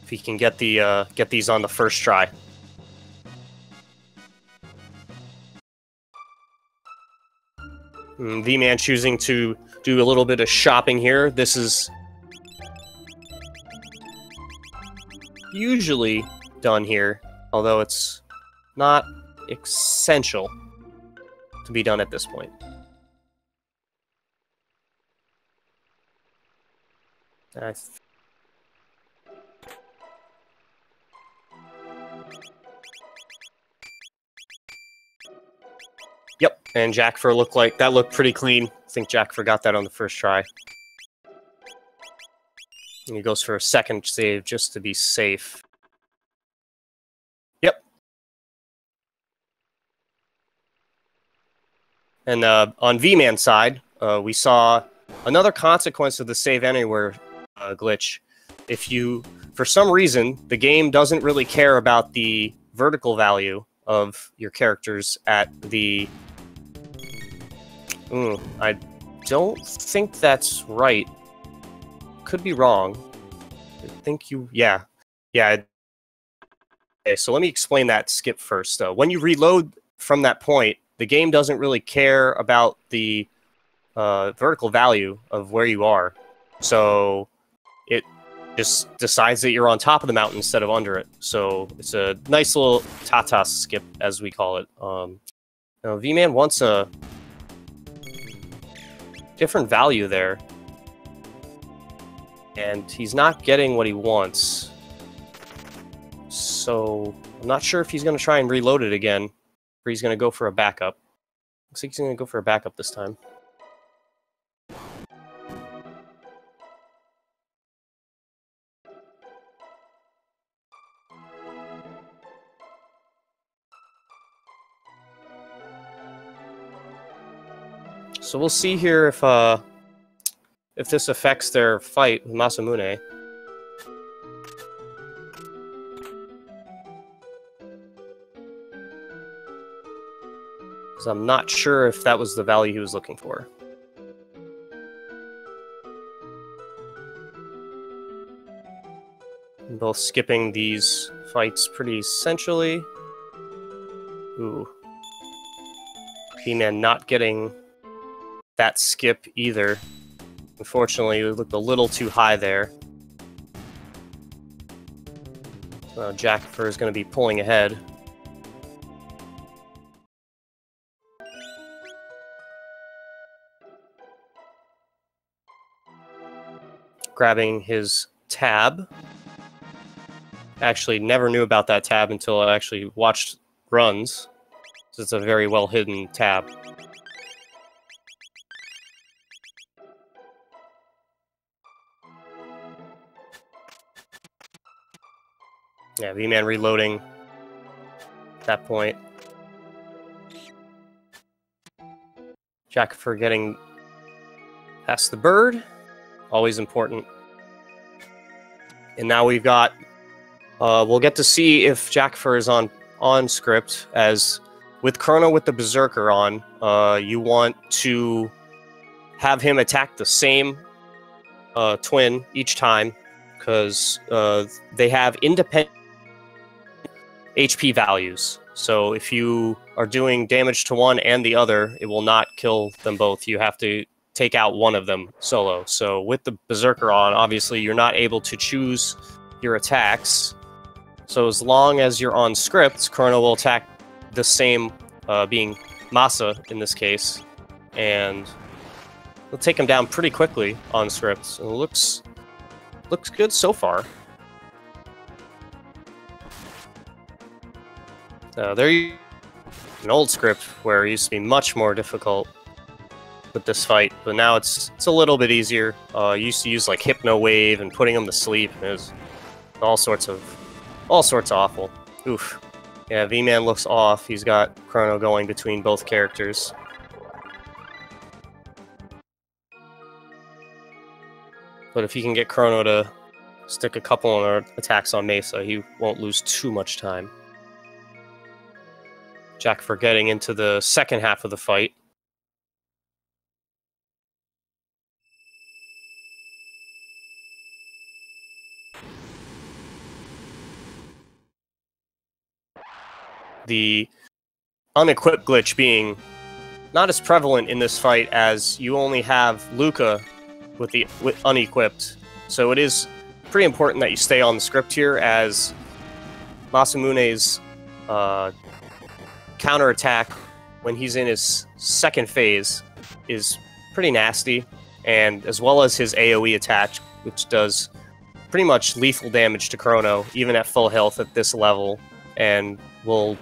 If he can get these on the first try. Viiman choosing to do a little bit of shopping here. This is usually done here, although it's not essential to be done at this point. And Jackafur looked pretty clean. I think Jackafur got that on the first try. And he goes for a second save just to be safe. Yep. And on Viiman's side, we saw another consequence of the save anywhere glitch. If you, for some reason, the game doesn't really care about the vertical value of your characters at the... I don't think that's right. Could be wrong. I think you... Yeah. Yeah. Okay, so let me explain that skip first. When you reload from that point, the game doesn't really care about the vertical value of where you are. So it just decides that you're on top of the mountain instead of under it. So it's a nice little tatas skip, as we call it. Now, Viiman wants a different value there. And he's not getting what he wants. So I'm not sure if he's going to try and reload it again, or he's going to go for a backup. Looks like he's going to go for a backup this time. So we'll see here if this affects their fight with Masamune. Because I'm not sure if that was the value he was looking for. Both skipping these fights pretty essentially. Ooh. Viiman not getting that skip either. Unfortunately, it looked a little too high there. Jackafur is going to be pulling ahead. Grabbing his tab. Actually, never knew about that tab until I actually watched runs. So it's a very well hidden tab. Yeah, Viiman reloading at that point. Jackafur getting past the bird. Always important. And now we've got... we'll get to see if Jackafur is on script, as with Chrono with the Berserker on, you want to have him attack the same twin each time, because they have independent HP values. So if you are doing damage to one and the other, it will not kill them both. You have to take out one of them solo. So with the Berserker on, obviously you're not able to choose your attacks. So as long as you're on script, Chrono will attack the same, being Masa in this case, and he'll take him down pretty quickly on script. So it looks good so far. There, an old script where it used to be much more difficult with this fight, but now it's a little bit easier. Used to use like Hypno Wave and putting him to sleep. It was all sorts of awful. Oof. Yeah, Viiman looks off. He's got Chrono going between both characters. But if he can get Chrono to stick a couple of attacks on Mesa, he won't lose too much time. Jackafur getting into the second half of the fight. The unequipped glitch being not as prevalent in this fight, as you only have Luca with unequipped. So it is pretty important that you stay on the script here, as Masamune's counterattack when he's in his second phase is pretty nasty, and as well as his AoE attack, which does pretty much lethal damage to Chrono, even at full health at this level, and will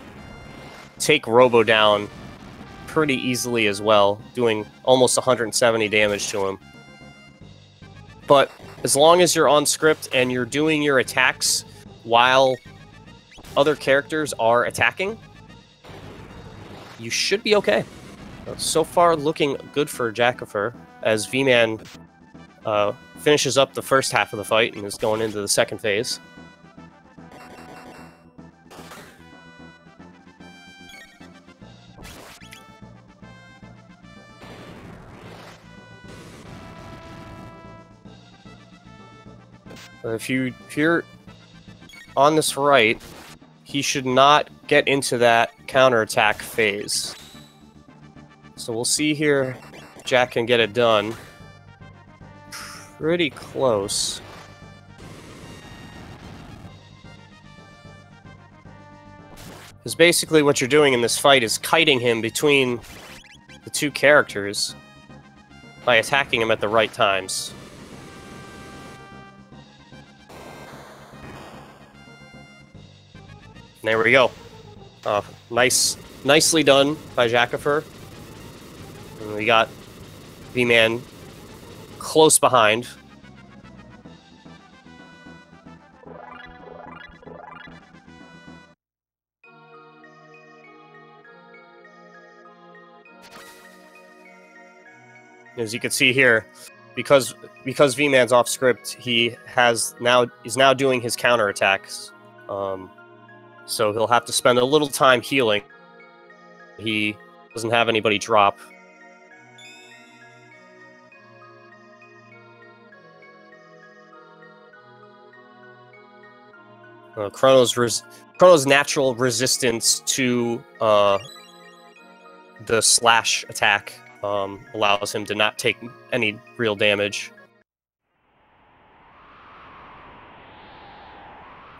take Robo down pretty easily as well, doing almost 170 damage to him. But as long as you're on script and you're doing your attacks while other characters are attacking, you should be okay. So far, looking good for Jackafur, as Viiman finishes up the first half of the fight and is going into the second phase. If you're on this right, he should not get into that counterattack phase. So we'll see here if Jack can get it done. Pretty close. Because basically what you're doing in this fight is kiting him between the two characters by attacking him at the right times. There we go. Nicely done by Jackafur. And we got Viiman close behind. As you can see here, because Viiman's off script, he is now doing his counterattacks. So he'll have to spend a little time healing. He doesn't have anybody drop. Chrono's natural resistance to the slash attack allows him to not take any real damage.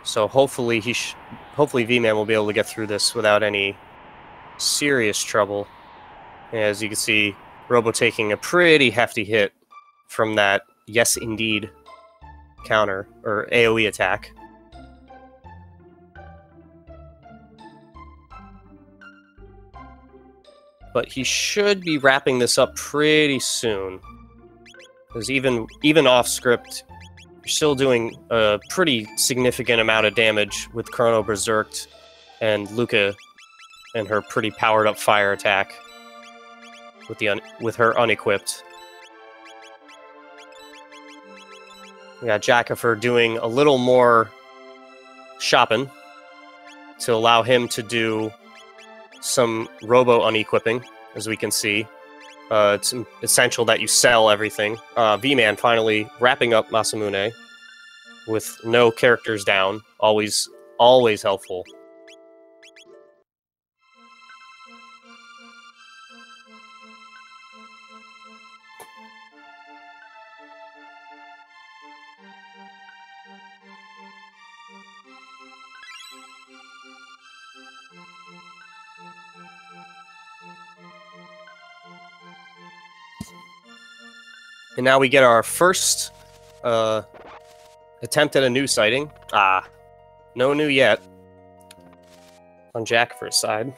So hopefully Viiman will be able to get through this without any serious trouble. As you can see, Robo taking a pretty hefty hit from that yes indeed counter or AoE attack. But he should be wrapping this up pretty soon. Because even off script, you're still doing a pretty significant amount of damage with Chrono Berserked and Luca and her pretty powered up fire attack with her unequipped. We got Jackafur doing a little more shopping to allow him to do some robo unequipping, as we can see. It's essential that you sell everything. Viiman finally wrapping up Masamune with no characters down. Always helpful. And now we get our first attempt at a new sighting. No new yet on Jackafur's side.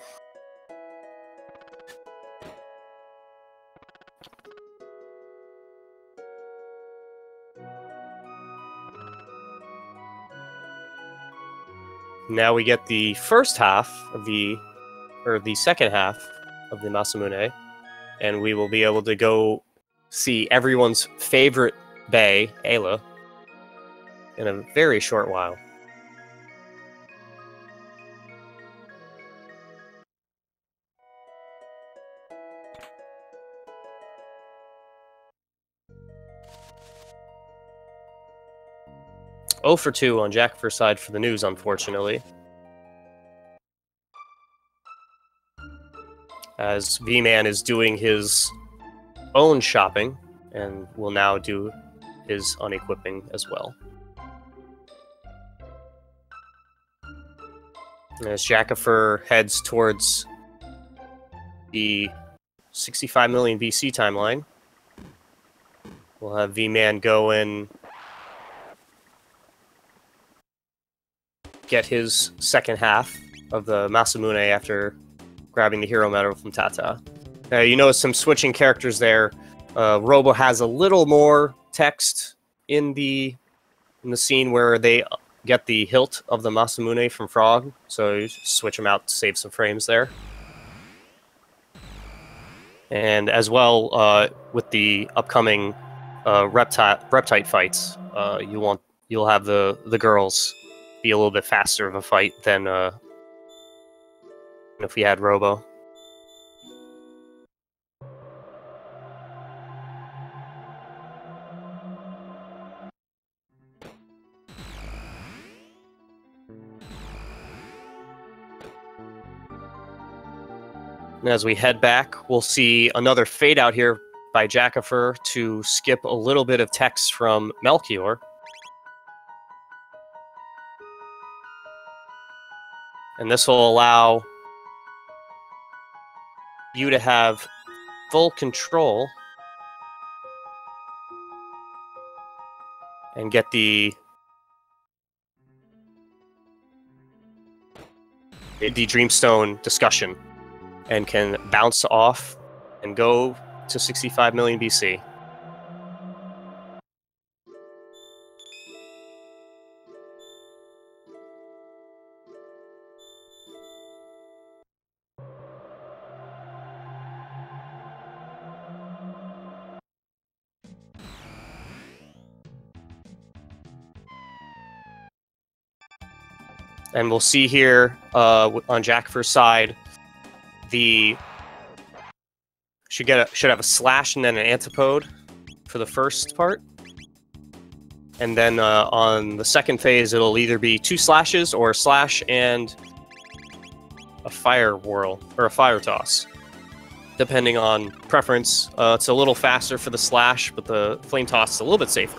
Now we get the first half of the second half of the Masamune, and we will be able to go see everyone's favorite bae, Ayla, in a very short while. Oh for 2 on Jackafur's side for the news, unfortunately. As Viiman is doing his own shopping and will now do his unequipping as well. And as Jackafur heads towards the 65 million BC timeline, we'll have Viiman go and get his second half of the Masamune after grabbing the hero medal from Tata. You notice some switching characters there. Robo has a little more text in the scene where they get the hilt of the Masamune from Frog, so you switch them out to save some frames there. And as well, with the upcoming reptite fights, you'll have the girls be a little bit faster of a fight than if we had Robo. And as we head back, we'll see another fade out here by Jackafur to skip a little bit of text from Melchior. And this will allow you to have full control and get the Dreamstone discussion, and can bounce off and go to 65 million BC. And we'll see here on Jackafur's side, should have a slash and then an antipode for the first part, and then on the second phase it'll either be 2 slashes or a slash and a fire whirl or a fire toss, depending on preference. It's a little faster for the slash, but the flame toss is a little bit safer.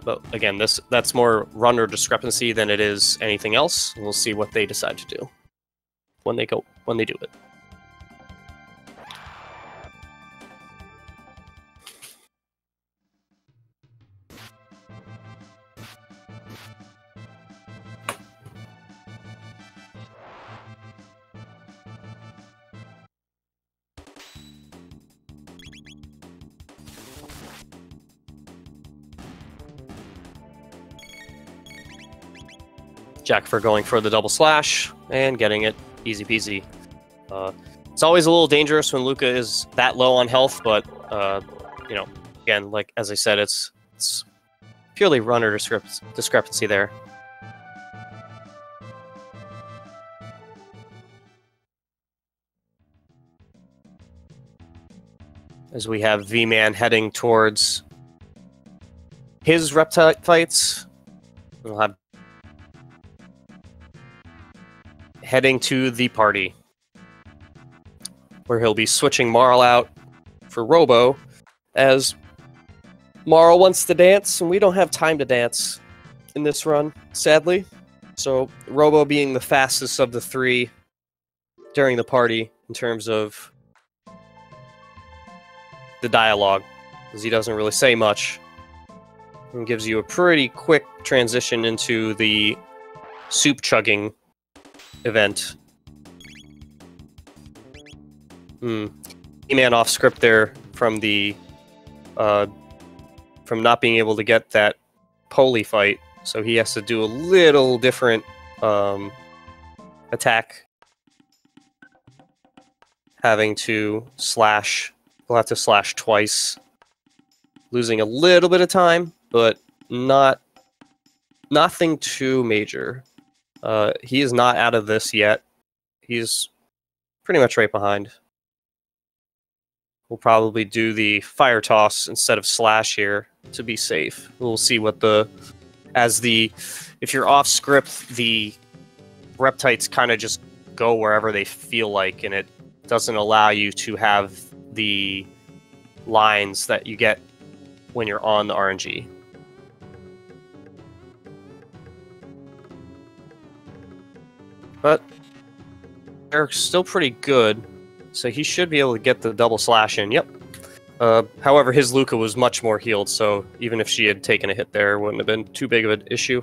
But again, that's more runner discrepancy than it is anything else. We'll see what they decide to do when they do it. Jackafur going for the double slash and getting it easy peasy. It's always a little dangerous when Luca is that low on health, but you know, again, like as I said, it's purely runner discrepancy there. As we have Viiman heading towards his reptile fights, we'll have heading to the party, where he'll be switching Marl out for Robo, as Marl wants to dance, and we don't have time to dance in this run, sadly. So Robo being the fastest of the 3 during the party in terms of the dialogue, because he doesn't really say much, and gives you a pretty quick transition into the soup chugging event. Viiman off script there from the from not being able to get that Poli fight, so he has to do a little different attack, having to slash. We'll have to slash twice, losing a little bit of time, but nothing too major. He is not out of this yet. He's pretty much right behind. We'll probably do the fire toss instead of slash here to be safe. We'll see what if you're off script, the reptites kind of just go wherever they feel like, and it doesn't allow you to have the lines that you get when you're on the RNG. But Eric's still pretty good, so he should be able to get the double slash in. Yep. However, his Luca was much more healed, so even if she had taken a hit there, it wouldn't have been too big of an issue.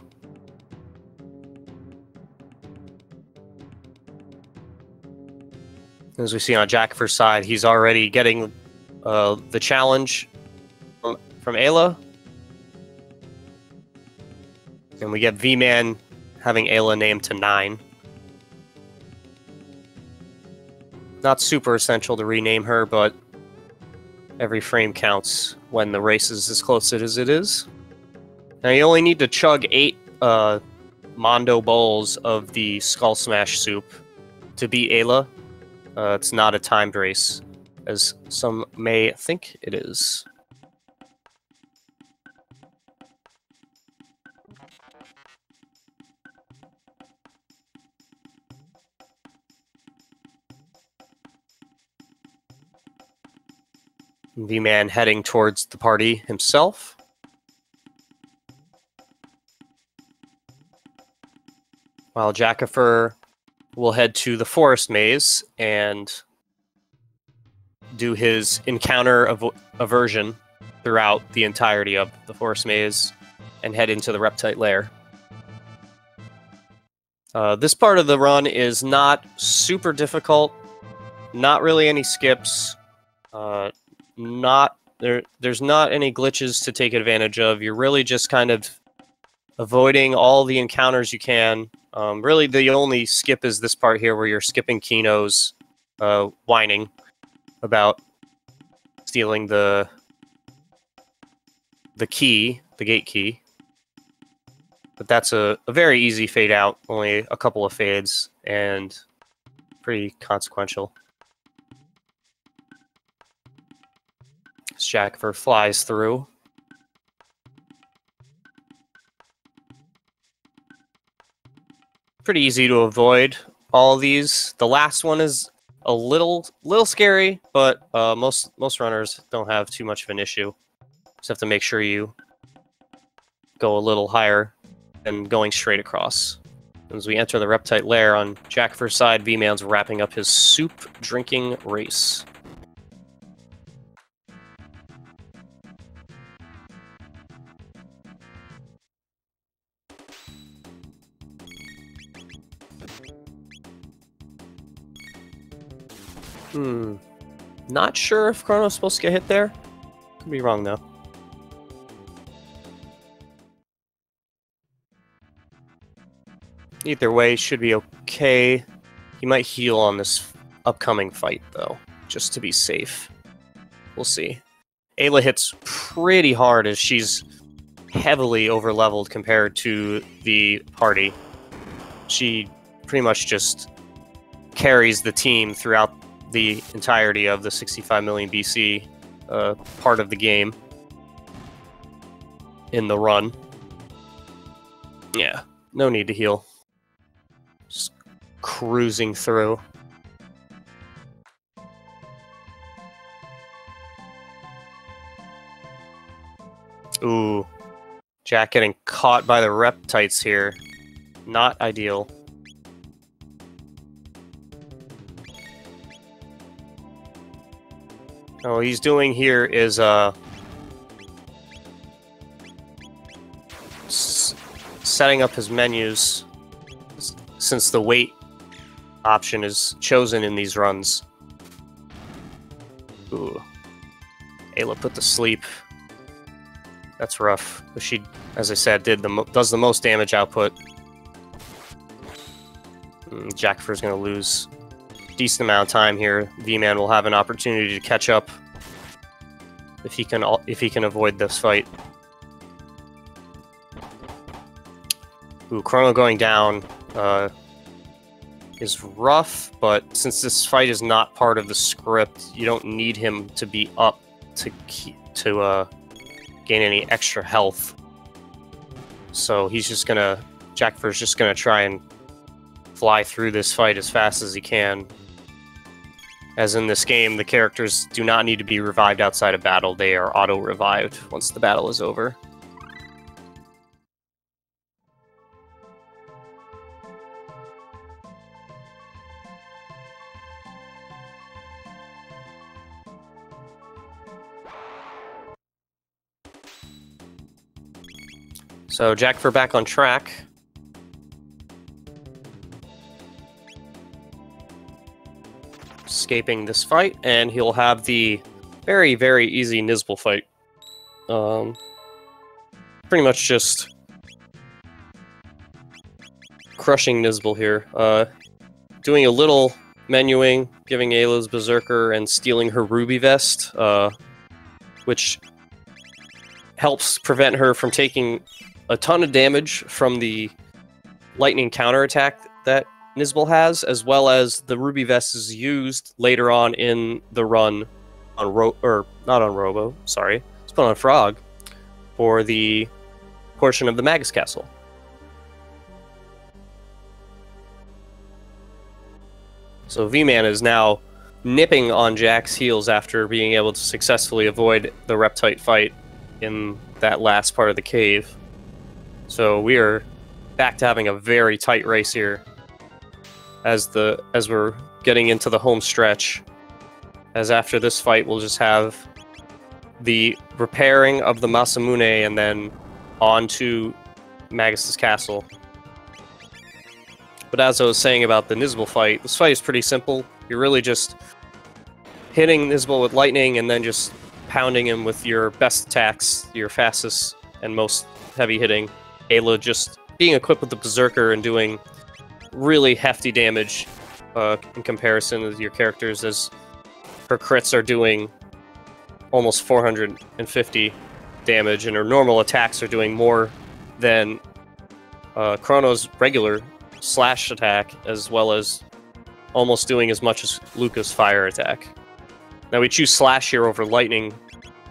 As we see on Jackafur's side, he's already getting the challenge from Ayla. And we get Viiman having Ayla named to 9. Not super essential to rename her, but every frame counts when the race is as close as it is. Now you only need to chug 8 Mondo bowls of the Skull Smash soup to beat Ayla. It's not a timed race, as some may think it is. Viiman heading towards the party himself. While Jackafur will head to the forest maze and do his encounter aversion throughout the entirety of the forest maze and head into the Reptite lair. This part of the run is not super difficult. Not really any skips. There's not any glitches to take advantage of. You're really just kind of avoiding all the encounters you can. Really, the only skip is this part here where you're skipping Kino's whining about stealing the key, the gate key. But that's a very easy fade out, only a couple of fades, and pretty consequential. Jackafur flies through. Pretty easy to avoid all of these. The last one is a little scary, but most runners don't have too much of an issue. Just have to make sure you go a little higher than going straight across. As we enter the Reptite lair on Jackafur's side, Viiman's wrapping up his soup drinking race. Not sure if Chrono's supposed to get hit there. Could be wrong, though. Either way, should be okay. He might heal on this upcoming fight, though, just to be safe. We'll see. Ayla hits pretty hard as she's heavily overleveled compared to the party. She pretty much just carries the team throughout the entirety of the 65 million BC part of the game in the run. Yeah, no need to heal. Just cruising through. Ooh, Jack getting caught by the Reptites here. Not ideal. What he's doing here is setting up his menus since the wait option is chosen in these runs. Ooh. Ayla put to sleep. That's rough. But she, as I said, does the most damage output. Jackafur's going to lose a decent amount of time here. Viiman will have an opportunity to catch up if he can avoid this fight. Ooh, Chrono going down is rough, but since this fight is not part of the script, you don't need him to be up to gain any extra health. So Jackafur's just gonna try and fly through this fight as fast as he can. As in this game, the characters do not need to be revived outside of battle. They are auto-revived once the battle is over. So Jackafur back on track. escaping this fight, and he'll have the very, very easy Nizbal fight. Pretty much just crushing Nizbal here. Doing a little menuing, giving Ayla's Berserker and stealing her Ruby Vest, which helps prevent her from taking a ton of damage from the lightning counterattack that Nizbal has, as well as the Ruby Vest is used later on in the run on not on Robo, sorry, it's put on Frog for the portion of the Magus Castle. So Viiman is now nipping on Jack's heels after being able to successfully avoid the Reptite fight in that last part of the cave. So we are back to having a very tight race here as we're getting into the home stretch. As after this fight, we'll just have the repairing of the Masamune and then on to Magus's castle. But as I was saying about the Nizbal fight, this fight is pretty simple. You're really just hitting Nizbal with lightning and then just pounding him with your best attacks, your fastest and most heavy hitting. Ayla just being equipped with the Berserker and doing really hefty damage in comparison with your characters, as her crits are doing almost 450 damage and her normal attacks are doing more than Chrono's regular slash attack, as well as almost doing as much as Luca's fire attack. Now we choose slash here over lightning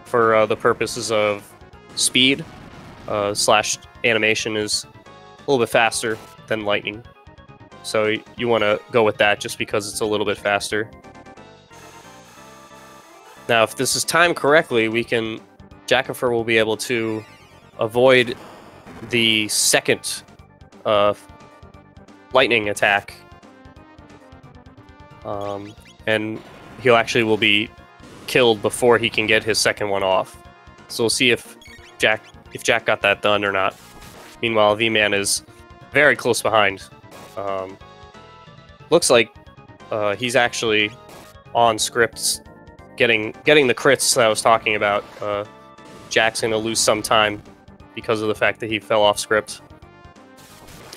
for the purposes of speed. Slash animation is a little bit faster than lightning, so you want to go with that just because it's a little bit faster. Now if this is timed correctly, Jackafur will be able to avoid the second lightning attack, and he'll actually will be killed before he can get his second one off. So we'll see if Jack got that done or not. Meanwhile, Viiman is very close behind. Looks like he's actually on scripts, getting the crits that I was talking about. Jack's gonna lose some time because of the fact that he fell off script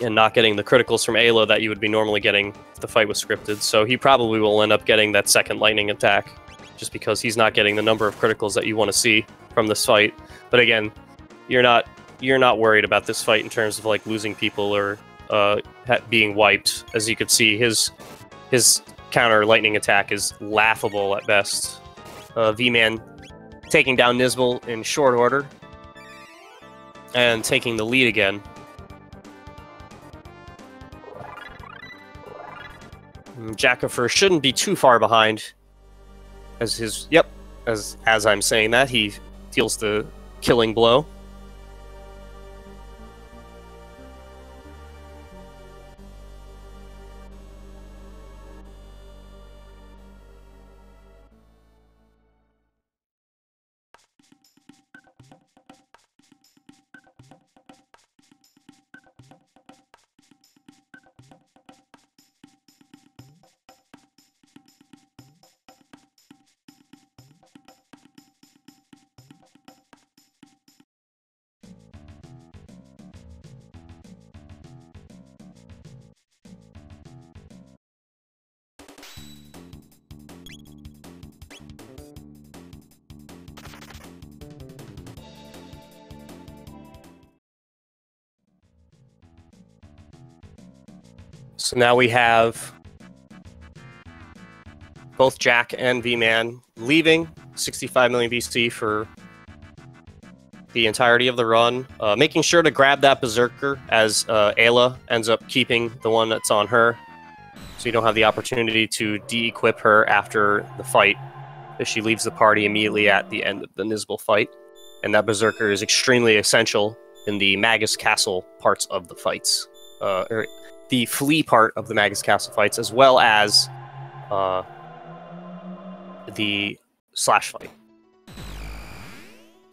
and not getting the criticals from Ayla that you would be normally getting if the fight was scripted. So he probably will end up getting that second lightning attack, just because he's not getting the number of criticals that you want to see from this fight. But again, you're not worried about this fight in terms of like losing people or being wiped. As you could see, his counter lightning attack is laughable at best. Viiman taking down Nizbal in short order and taking the lead again. Jackafur shouldn't be too far behind, as I'm saying that, he deals the killing blow. So now we have both Jack and Viiman leaving 65 million BC for the entirety of the run, making sure to grab that Berserker as Ayla ends up keeping the one that's on her, so you don't have the opportunity to de-equip her after the fight, as she leaves the party immediately at the end of the Nizbal fight. And that Berserker is extremely essential in the Magus Castle parts of the fights, or the flea part of the Magus Castle fights, as well as the slash fight.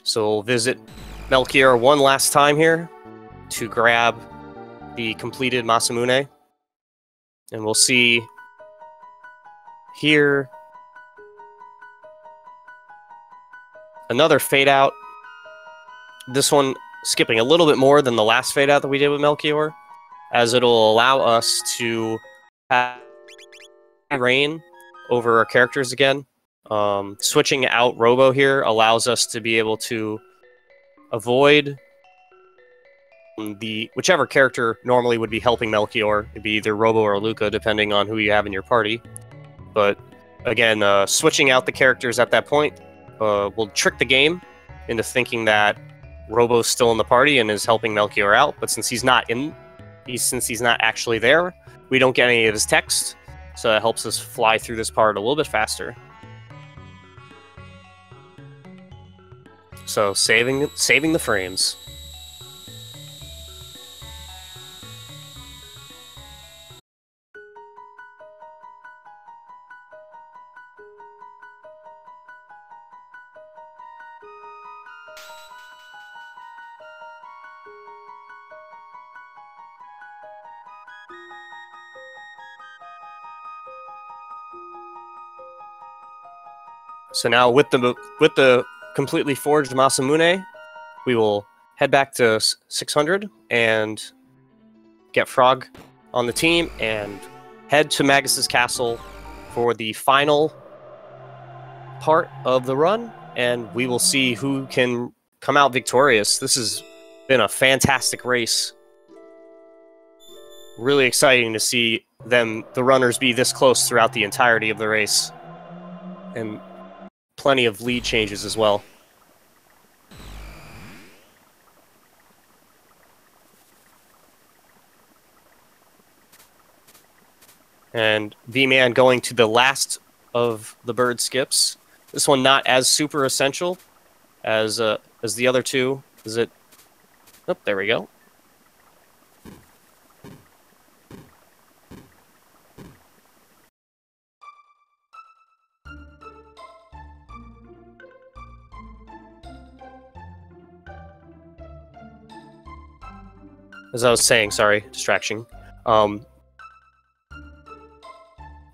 So we'll visit Melchior one last time here to grab the completed Masamune, and we'll see here. Another fade out. This one skipping a little bit more than the last fade out that we did with Melchior, as it'll allow us to have reign over our characters again. Switching out Robo here allows us to be able to avoid whichever character normally would be helping Melchior. It'd be either Robo or Luca, depending on who you have in your party. But again, switching out the characters at that point will trick the game into thinking that Robo's still in the party and is helping Melchior out. But since he's not actually there, we don't get any of his text. So that helps us fly through this part a little bit faster. So saving the frames. So now with the completely forged Masamune, we will head back to 600 and get Frog on the team and head to Magus's castle for the final part of the run, and we will see who can come out victorious. This has been a fantastic race. Really exciting to see the runners be this close throughout the entirety of the race. And plenty of lead changes as well. And Viiman going to the last of the bird skips. This one not as super essential as the other two. Is it? Oh, there we go. As I was saying, sorry, distraction.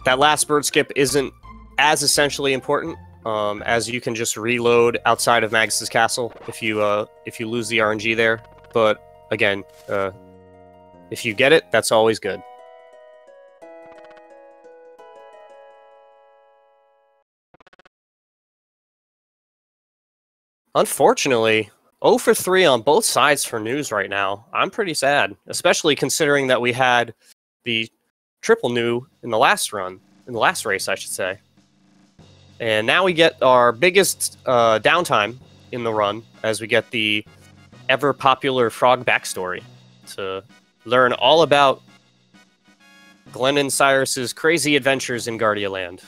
That last bird skip isn't as essentially important, as you can just reload outside of Magus's castle if you lose the RNG there. But again, if you get it, that's always good. Unfortunately, 0 for 3 on both sides for news right now. I'm pretty sad, especially considering that we had the triple new in the last race, I should say. And now we get our biggest downtime in the run, as we get the ever-popular Frog backstory to learn all about Glennon Cyrus's crazy adventures in Guardia Land.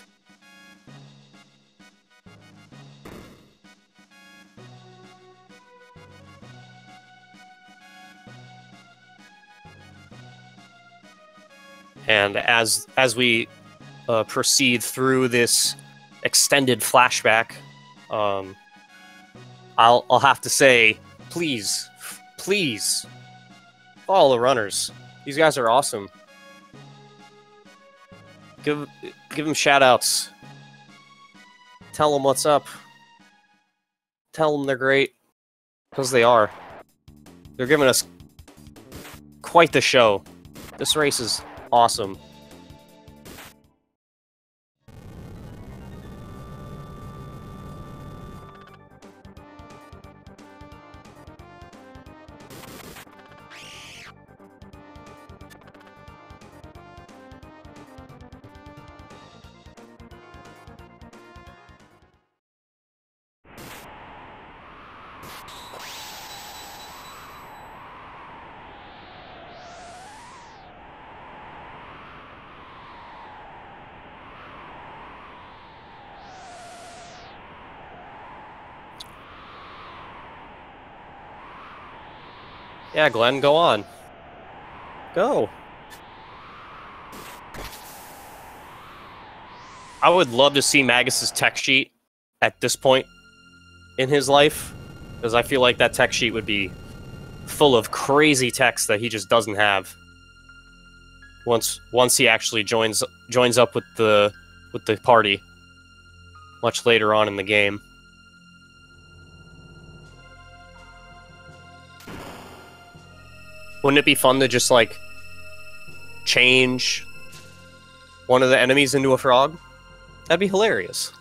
And as we proceed through this extended flashback, I'll have to say, please follow the runners. These guys are awesome. Give them shout outs. Tell them what's up. Tell them they're great, because they are. They're giving us quite the show. This race is awesome. Yeah, Glenn, go on. Go. I would love to see Magus's tech sheet at this point in his life, because I feel like that tech sheet would be full of crazy text that he just doesn't have. Once he actually joins up with the with the party much later on in the game. Wouldn't it be fun to just, like, change one of the enemies into a frog? That'd be hilarious.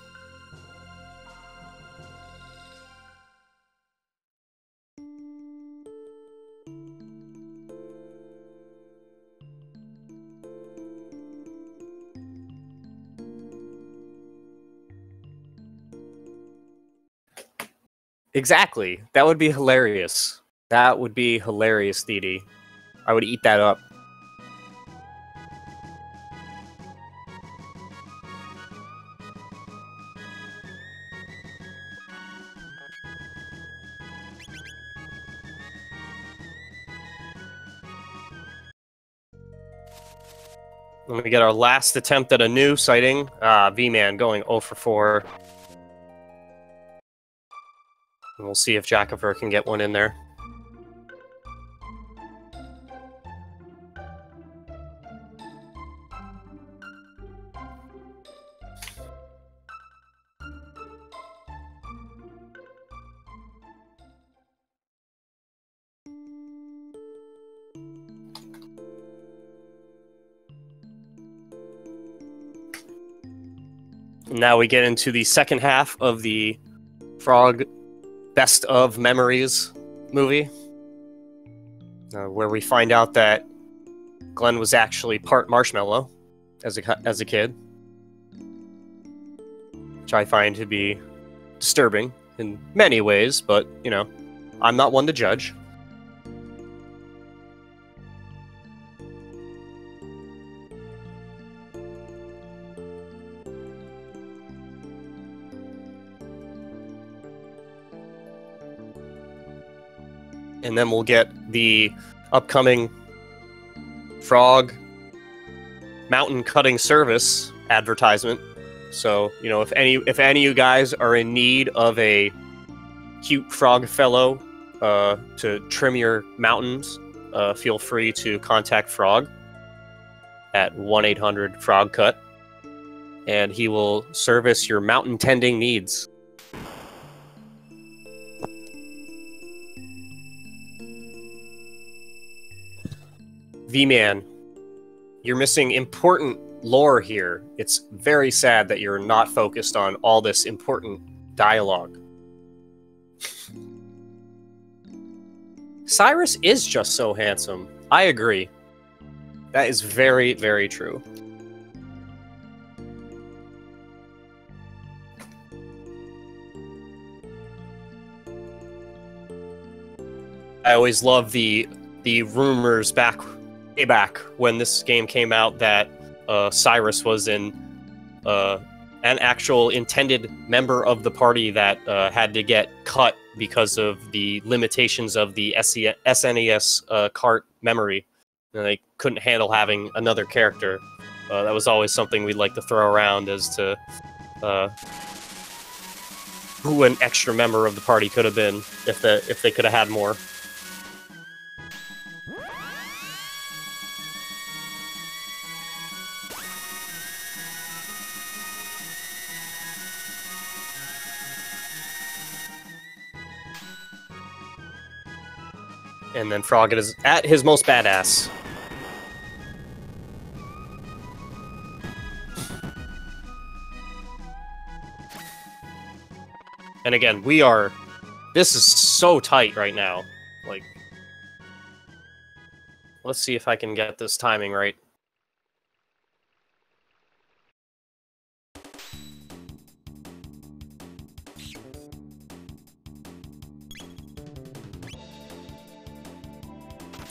Exactly. That would be hilarious. That would be hilarious, Didi. I would eat that up. Let me get our last attempt at a new sighting. Viiman going 0 for 4. And we'll see if Jackafur can get one in there. Now we get into the second half of the Frog Best of Memories movie, where we find out that Glenn was actually part marshmallow as a kid, which I find to be disturbing in many ways, but, you know, I'm not one to judge. And then we'll get the upcoming Frog Mountain Cutting Service advertisement. So, you know, if any of you guys are in need of a cute frog fellow to trim your mountains, feel free to contact Frog at 1-800-FROG-CUT, and he will service your mountain tending needs. Viiman, you're missing important lore here. It's very sad that you're not focused on all this important dialogue. Cyrus is just so handsome. I agree. That is very, very true. I always love the rumors way back when this game came out that Cyrus was an actual intended member of the party that had to get cut because of the limitations of the SNES cart memory. And they couldn't handle having another character. That was always something we'd like to throw around as to who an extra member of the party could have been if they could have had more. And then Frog is at his most badass. And again, this is so tight right now. Like, let's see if I can get this timing right.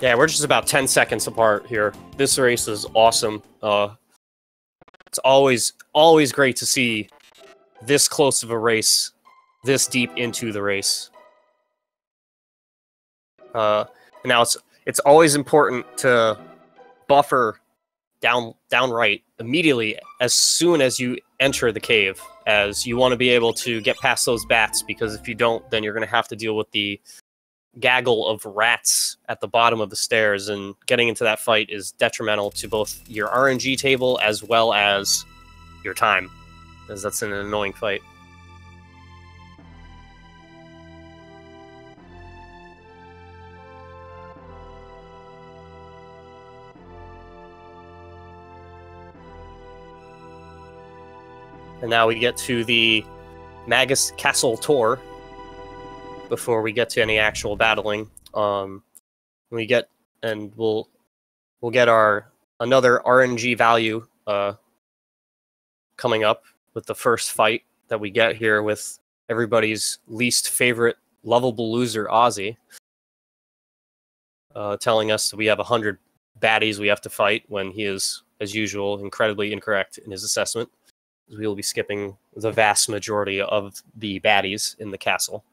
Yeah, we're just about 10 seconds apart here. This race is awesome. It's always great to see this close of a race, this deep into the race. Now it's always important to buffer downright immediately as soon as you enter the cave, as you want to be able to get past those bats, because if you don't, then you're going to have to deal with the gaggle of rats at the bottom of the stairs, and getting into that fight is detrimental to both your RNG table as well as your time, as that's an annoying fight. And now we get to the Magus Castle tour. Before we get to any actual battling, we'll get our another RNG value coming up with the first fight that we get here with everybody's least favorite lovable loser, Ozzy, telling us that we have 100 baddies we have to fight when he is, as usual, incredibly incorrect in his assessment. We will be skipping the vast majority of the baddies in the castle.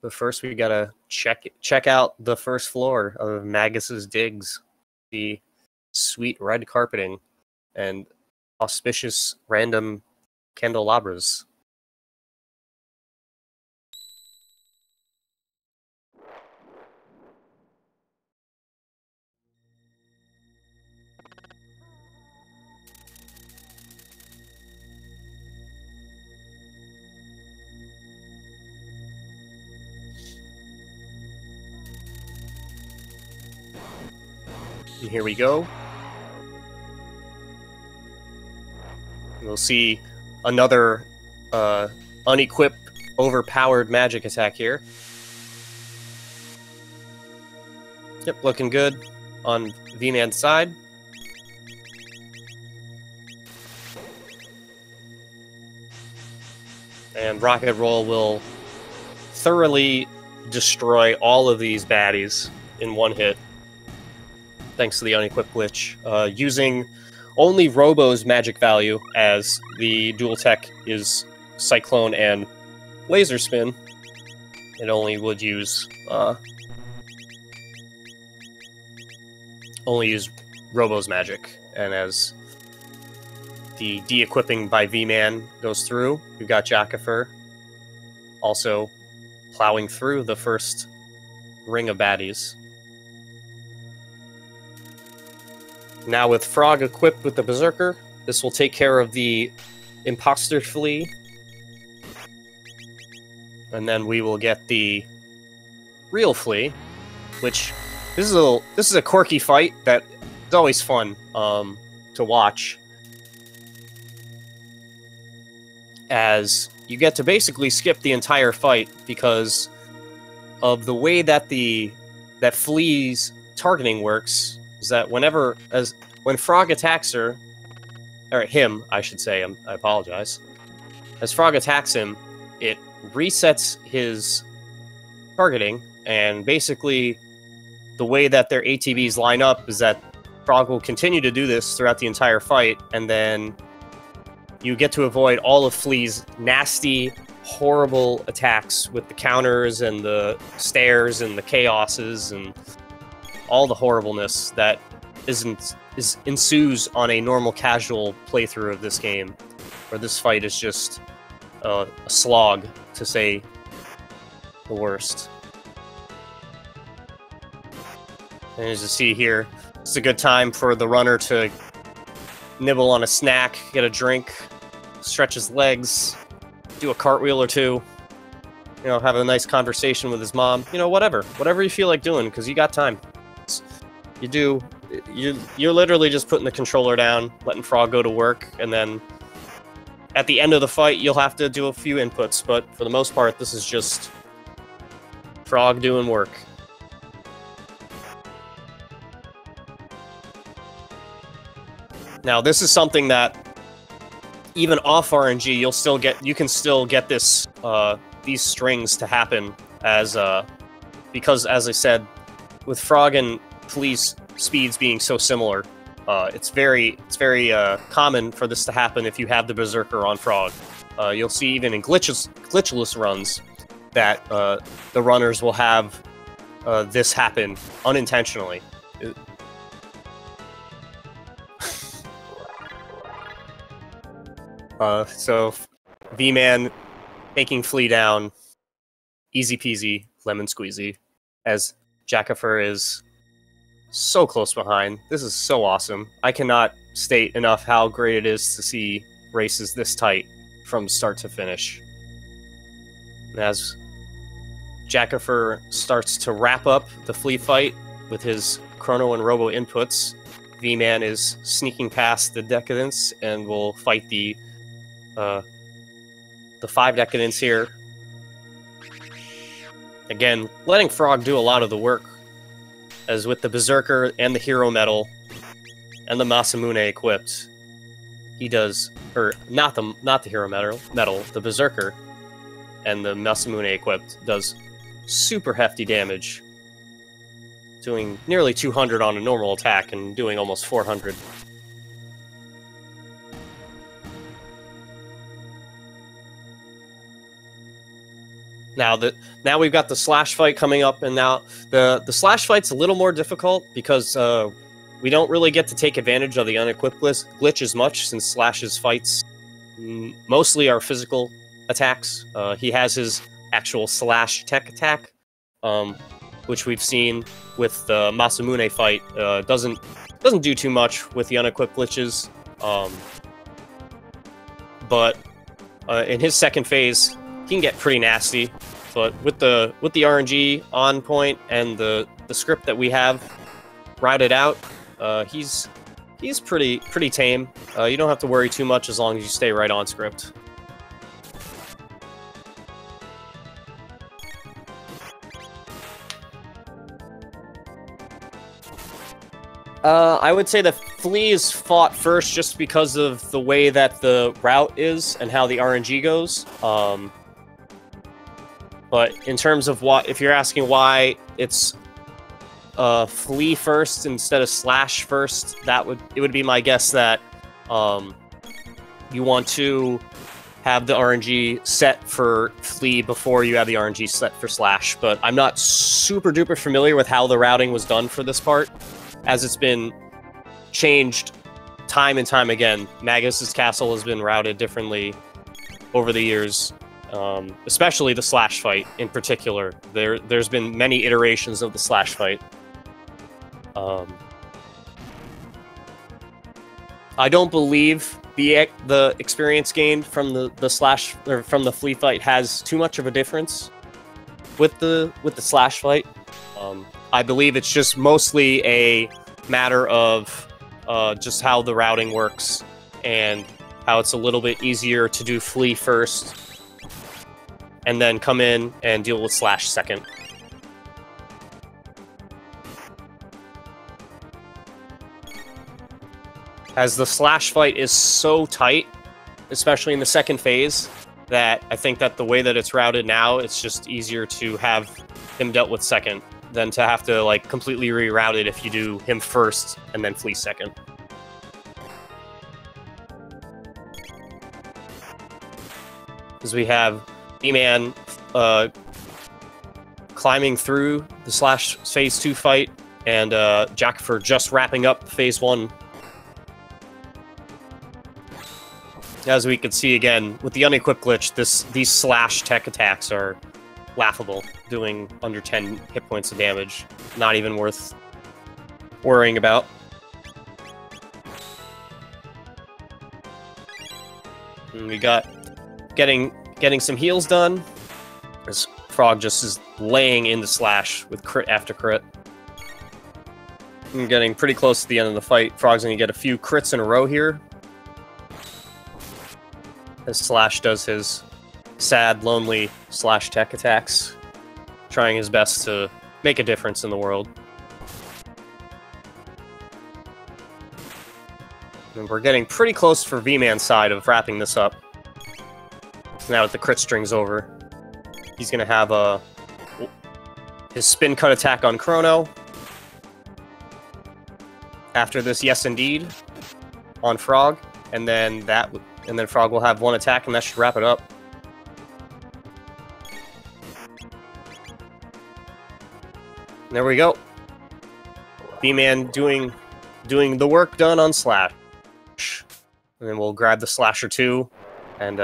But first, we gotta check out the first floor of Magus's digs, the sweet red carpeting and auspicious random candelabras. And here we go. We'll see another unequipped, overpowered magic attack here. Yep, looking good on Viiman's side. And Rocket Roll will thoroughly destroy all of these baddies in one hit, thanks to the unequipped glitch, using only Robo's magic value, as the dual tech is Cyclone and Laser Spin. It only would use Robo's magic, and as the de-equipping by Viiman goes through, we've got Jackafur also plowing through the first ring of baddies. Now with Frog equipped with the Berserker, this will take care of the Imposter Flea. And then we will get the real Flea, which this is a quirky fight that is always fun to watch, as you get to basically skip the entire fight because of the way that that Flea's targeting works. Is that when Frog attacks her, or him, I should say, I apologize. As Frog attacks him, it resets his targeting, and basically the way that their ATBs line up is that Frog will continue to do this throughout the entire fight, and then you get to avoid all of Flea's nasty, horrible attacks with the counters and the stairs and the chaoses and all the horribleness that ensues on a normal casual playthrough of this game, where this fight is just a slog, to say the worst. And as you see here, it's a good time for the runner to nibble on a snack, get a drink, stretch his legs, do a cartwheel or two, have a nice conversation with his mom, whatever you feel like doing, because you got time. You're literally just putting the controller down, letting Frog go to work, and then at the end of the fight, you'll have to do a few inputs, but for the most part, this is just Frog doing work. Now, this is something that even off RNG, you can still get this these strings to happen because, as I said, with Frog and Flea's speeds being so similar, it's very common for this to happen if you have the Berserker on Frog. You'll see even in glitchless runs that the runners will have this happen unintentionally. So Viiman taking Flea down, easy peasy, lemon squeezy, as Jackafur is so close behind. This is so awesome. I cannot state enough how great it is to see races this tight from start to finish. And as Jackafur starts to wrap up the flea fight with his Chrono and Robo inputs, Viiman is sneaking past the Decadence and will fight the 5 Decadence here. Again, letting Frog do a lot of the work, as with the Berserker and the Hero Medal and the Masamune equipped, he does, or not the Hero Medal, the Berserker and the Masamune equipped does super hefty damage, doing nearly 200 on a normal attack and doing almost 400. Now we've got the slash fight coming up, and now the slash fight's a little more difficult because we don't really get to take advantage of the unequipped glitch as much, since Slash's fights mostly are physical attacks. He has his actual slash tech attack, which we've seen with the Masamune fight. Doesn't do too much with the unequipped glitches, but in his second phase, he can get pretty nasty. But with the RNG on point and the script that we have routed out, he's pretty tame. You don't have to worry too much as long as you stay right on script. I would say the Flea is fought first just because of the way that the route is and how the RNG goes. But in terms of if you're asking why it's Flea first instead of Slash first, it would be my guess that you want to have the RNG set for Flea before you have the RNG set for Slash. But I'm not super duper familiar with how the routing was done for this part, as it's been changed time and time again. Magus's castle has been routed differently over the years. Especially the slash fight in particular. There's been many iterations of the slash fight. I don't believe the experience gained from the slash or from the flea fight has too much of a difference with the slash fight. I believe it's just mostly a matter of just how the routing works and how it's a little bit easier to do flea first and then come in and deal with slash second. As the slash fight is so tight, especially in the second phase, that I think that the way that it's routed now, it's just easier to have him dealt with second than to have to like completely reroute it if you do him first and then flee second. Because we have Viiman climbing through the slash phase 2 fight, and Jackafur just wrapping up phase 1. As we can see again, with the unequipped glitch, these slash tech attacks are laughable, doing under 10 hit points of damage. Not even worth worrying about. And we got getting some heals done, as Frog just is laying into slash with crit after crit. I'm getting pretty close to the end of the fight. Frog's gonna get a few crits in a row here, as Slash does his sad, lonely slash tech attacks, trying his best to make a difference in the world. And we're getting pretty close for Viiman's side of wrapping this up. So now that the crit string's over, he's going to have his spin cut attack on Chrono. After this, yes indeed, on Frog, and then Frog will have one attack, and that should wrap it up. And there we go. Viiman doing the work done on Slash. And then we'll grab the Slasher 2 and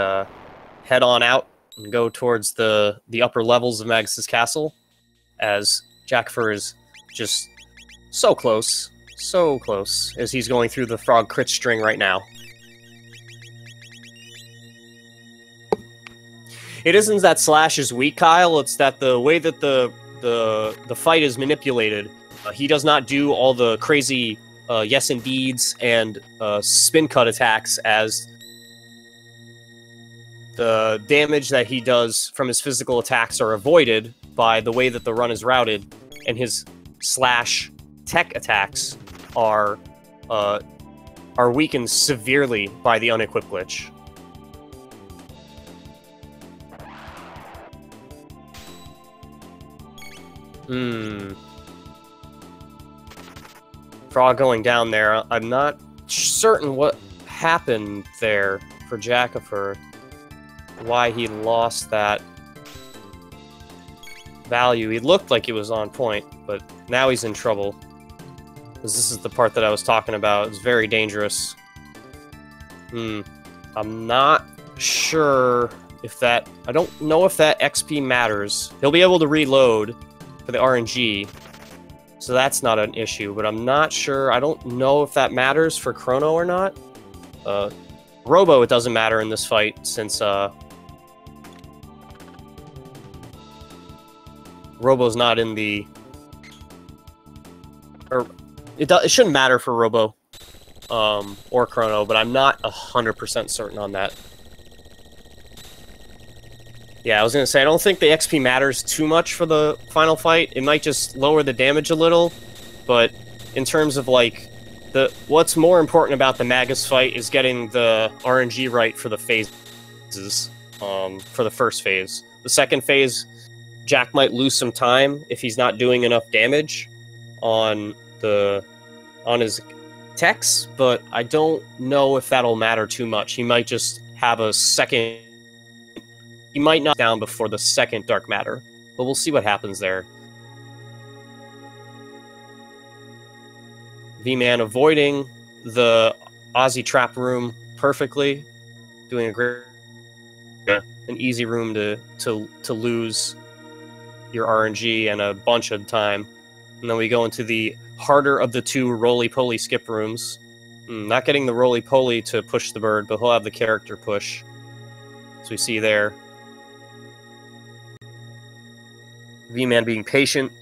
head on out and go towards the upper levels of Magus's castle, as Jackafur is just so close So close, as he's going through the frog crit string right now. It isn't that Slash is weak, Kyle. It's that the way that the fight is manipulated, he does not do all the crazy yes indeeds and spin cut attacks as the damage that he does from his physical attacks are avoided by the way that the run is routed, and his Slash tech attacks are weakened severely by the unequipped glitch. Frog going down there. I'm not certain what happened there for Jackafur. Why he lost that value. He looked like he was on point, but now he's in trouble. Because this is the part that I was talking about. It's very dangerous. I'm not sure if that... I don't know if that XP matters. He'll be able to reload for the RNG, so that's not an issue, but I'm not sure. I don't know if that matters for Chrono or not. Robo, it doesn't matter in this fight, since Robo's not in the... Or it shouldn't matter for Robo or Chrono, but I'm not 100% certain on that. Yeah, I was going to say, I don't think the XP matters too much for the final fight. It might just lower the damage a little, but in terms of, like, what's more important about the Magus fight is getting the RNG right for the phases, for the first phase. The second phase, Jack might lose some time if he's not doing enough damage on his techs, but I don't know if that'll matter too much. He might just have a second... He might not down before the second Dark Matter, but we'll see what happens there. Viiman avoiding the Aussie trap room perfectly, doing a great, an easy room to lose your RNG and a bunch of time. And then we go into the harder of the two roly-poly skip rooms. Not getting the roly-poly to push the bird, but he'll have the character push. So we see there. Viiman being patient,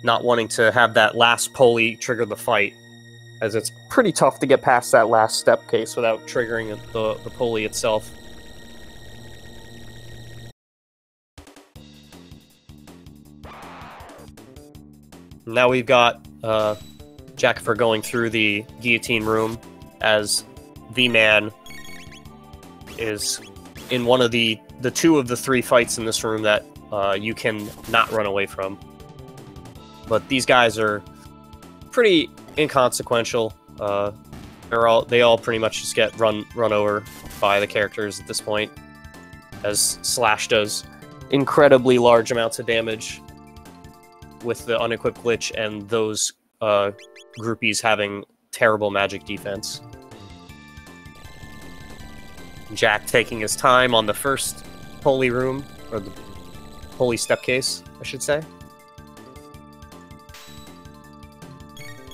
not wanting to have that last pulley trigger the fight, as it's pretty tough to get past that last step case without triggering the pulley itself. Now we've got Jackafur going through the guillotine room as Viiman is in one of the two of the three fights in this room that you can not run away from. But these guys are pretty inconsequential. They all pretty much just get run over by the characters at this point, as Slash does incredibly large amounts of damage with the unequipped glitch and those groupies having terrible magic defense. Jack taking his time on the first pulley room, or the pulley step case, I should say.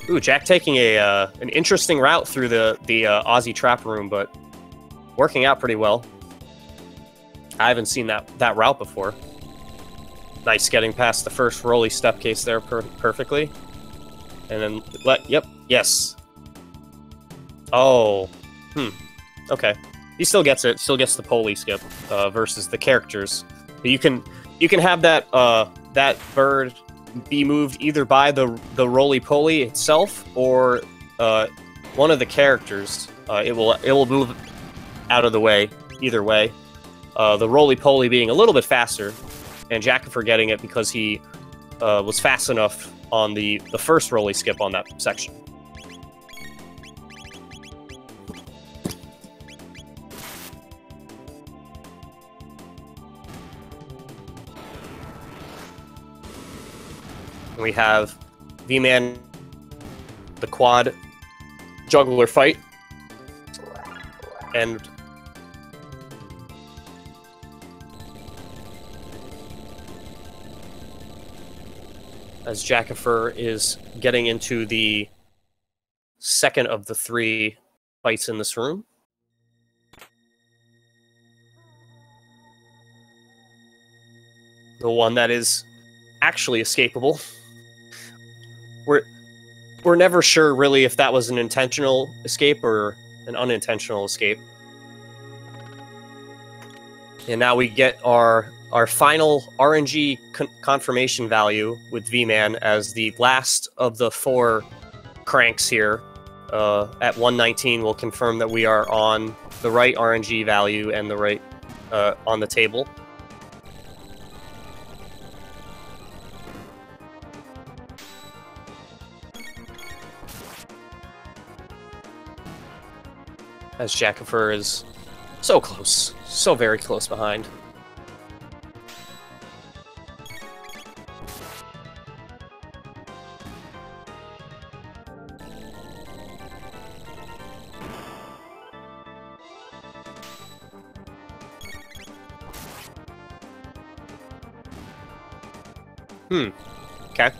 Ooh, Jack taking an interesting route through the Aussie trap room, but working out pretty well. I haven't seen that route before. Nice getting past the first roly step case there perfectly. And then, yes. Oh, okay. He still gets it, still gets the pulley skip versus the characters. But you can have that that bird be moved either by the roly-poly itself or one of the characters. It will move out of the way either way. The roly-poly being a little bit faster, and Jackafur getting it because he was fast enough on the first roly skip on that section. We have Viiman, the quad juggler fight, and as Jackafur is getting into the second of the 3 fights in this room. The one that is actually escapable. We're never sure really if that was an intentional escape or an unintentional escape. And now we get our final RNG confirmation value with Viiman as the last of the 4 cranks here. At 119, we'll confirm that we are on the right RNG value and the right on the table. As Jackafur is so close, so very close behind. Okay.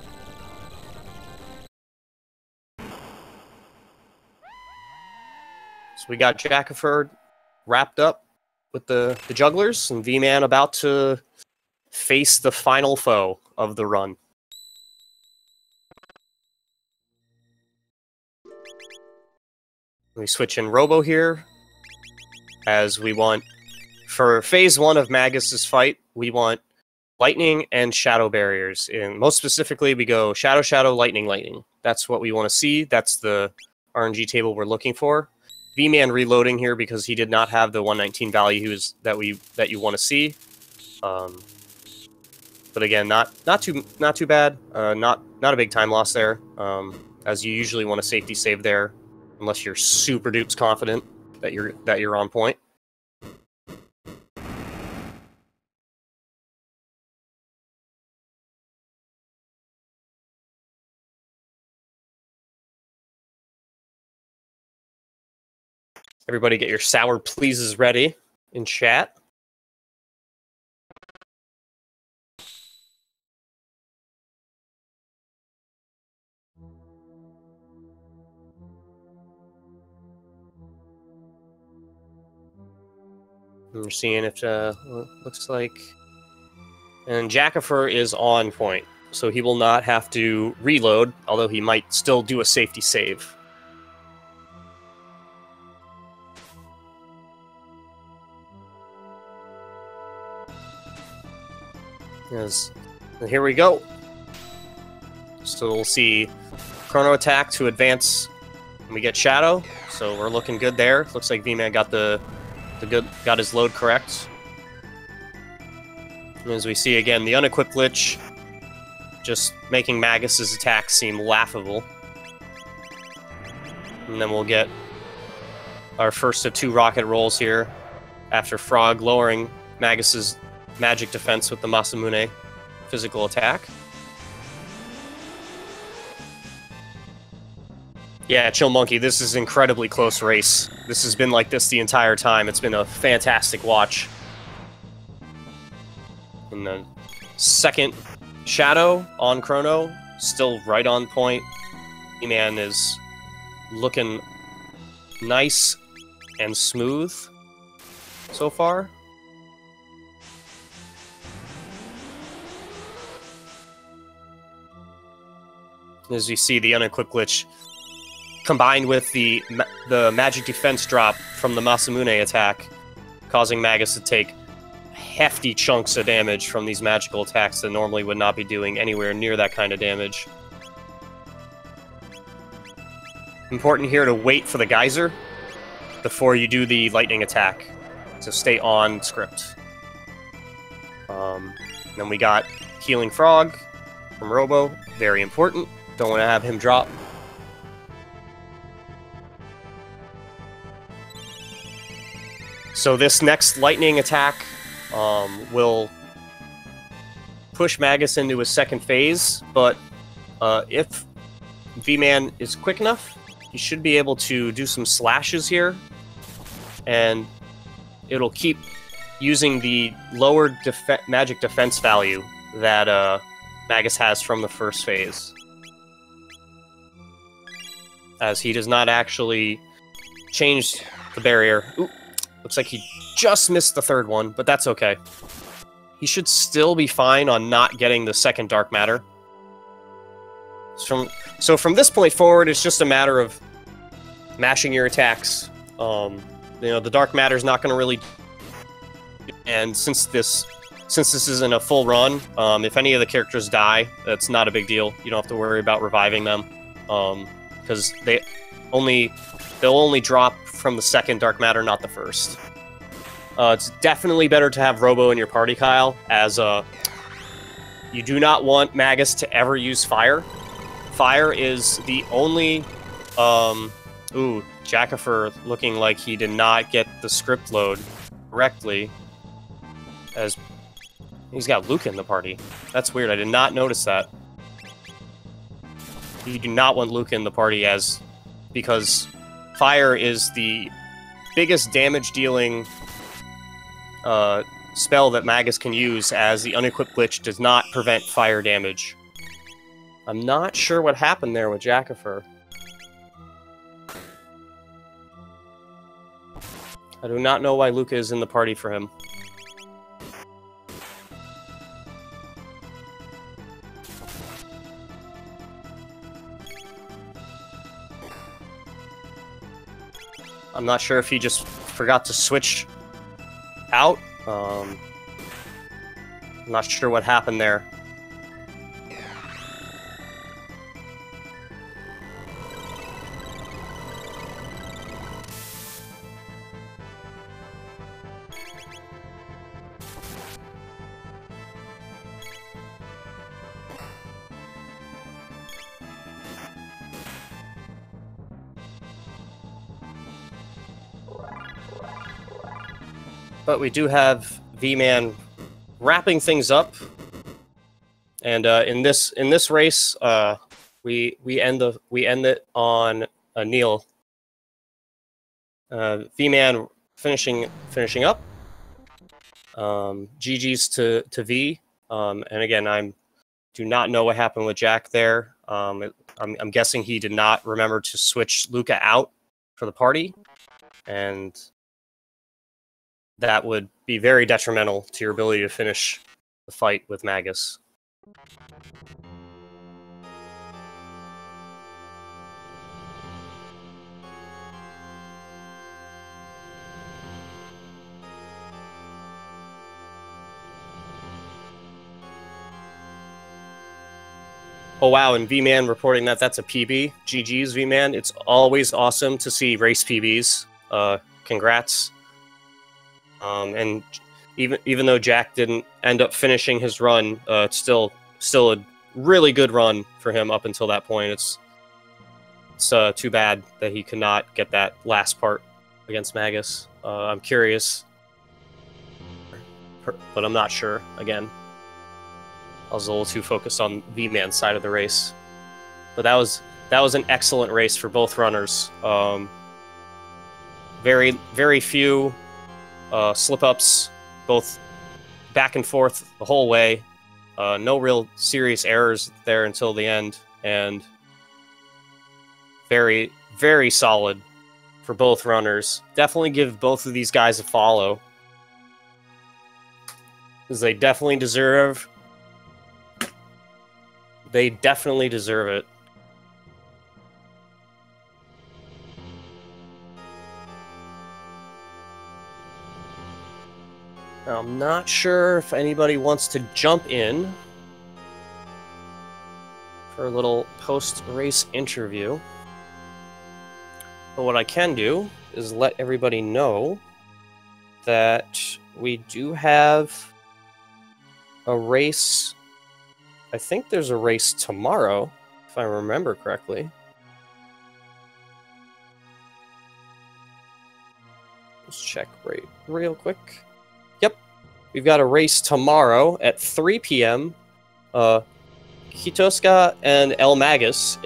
So we got Jackafur wrapped up with the jugglers, and Viiman about to face the final foe of the run. We switch in Robo here, as we want, for phase 1 of Magus's fight, we want lightning and shadow barriers. And most specifically, we go shadow, shadow, lightning, lightning. That's what we want to see. That's the RNG table we're looking for. Viiman reloading here because he did not have the 119 value that you want to see. But again, not too bad. Not a big time loss there. As you usually want a safety save there, unless you're super dupes confident that you're on point. Everybody get your sour pleases ready in chat. And we're seeing if looks like, and Jackafur is on point, so he will not have to reload, although he might still do a safety save. Yes. And here we go. So we'll see Chrono attack to advance, and we get Shadow. So we're looking good there. Looks like Viiman got his load correct. And as we see again, the unequipped Lich just making Magus's attack seem laughable. And then we'll get our first of 2 rocket rolls here after Frog lowering Magus's magic defense with the Masamune physical attack. Yeah, Chill Monkey, this is an incredibly close race. This has been like this the entire time. It's been a fantastic watch. And the second Shadow on Chrono, still right on point. Viiman is looking nice and smooth so far. As you see, the unequipped Lich combined with the magic defense drop from the Masamune attack, causing Magus to take hefty chunks of damage from these magical attacks that normally would not be doing anywhere near that kind of damage. Important here to wait for the geyser before you do the lightning attack, so stay on script. Then we got Healing Frog from Robo, very important. Don't want to have him drop. So this next lightning attack will push Magus into his second phase, but if Viiman is quick enough, he should be able to do some slashes here, and it'll keep using the lower magic defense value that Magus has from the first phase. as he does not actually change the barrier. Ooh, looks like he just missed the third one, but that's okay. He should still be fine on not getting the second dark matter. So from this point forward, it's just a matter of mashing your attacks. You know, the dark matter is not going to really... And since this isn't a full run, if any of the characters die, that's not a big deal. You don't have to worry about reviving them, because they'll only drop from the second dark matter, not the first. It's definitely better to have Robo in your party, Kyle, as you do not want Magus to ever use fire. Fire is the only... Ooh, Jackafur looking like he did not get the script load correctly, as he's got Luca in the party. That's weird, I did not notice that. You do not want Luca in the party because fire is the biggest damage-dealing spell that Magus can use, as the unequipped glitch does not prevent fire damage. I'm not sure what happened there with Jackafur. I do not know why Luca is in the party for him. I'm not sure if he just forgot to switch out. I'm not sure what happened there. But we do have Viiman wrapping things up, and in this race, we end it on a kneel. Viiman finishing up. GG's to V. And again, I do not know what happened with Jack there. I'm guessing he did not remember to switch Luca out for the party, and that would be very detrimental to your ability to finish the fight with Magus. Oh wow, and Viiman reporting that that's a PB. GG's, Viiman. It's always awesome to see race PBs. Congrats. And even though Jack didn't end up finishing his run, it's still a really good run for him up until that point. It's too bad that he could not get that last part against Magus. I'm curious, but I'm not sure. Again, I was a little too focused on Viiman's side of the race. But that was an excellent race for both runners. Very few slip-ups, both back and forth the whole way. No real serious errors there until the end, and very, very solid for both runners. Definitely give both of these guys a follow, because they definitely deserve it. I'm not sure if anybody wants to jump in for a little post-race interview. But what I can do is let everybody know that we do have a race. I think there's a race tomorrow, if I remember correctly. Let's check real quick. Yep, we've got a race tomorrow at 3 p.m. Kitoska and El Magus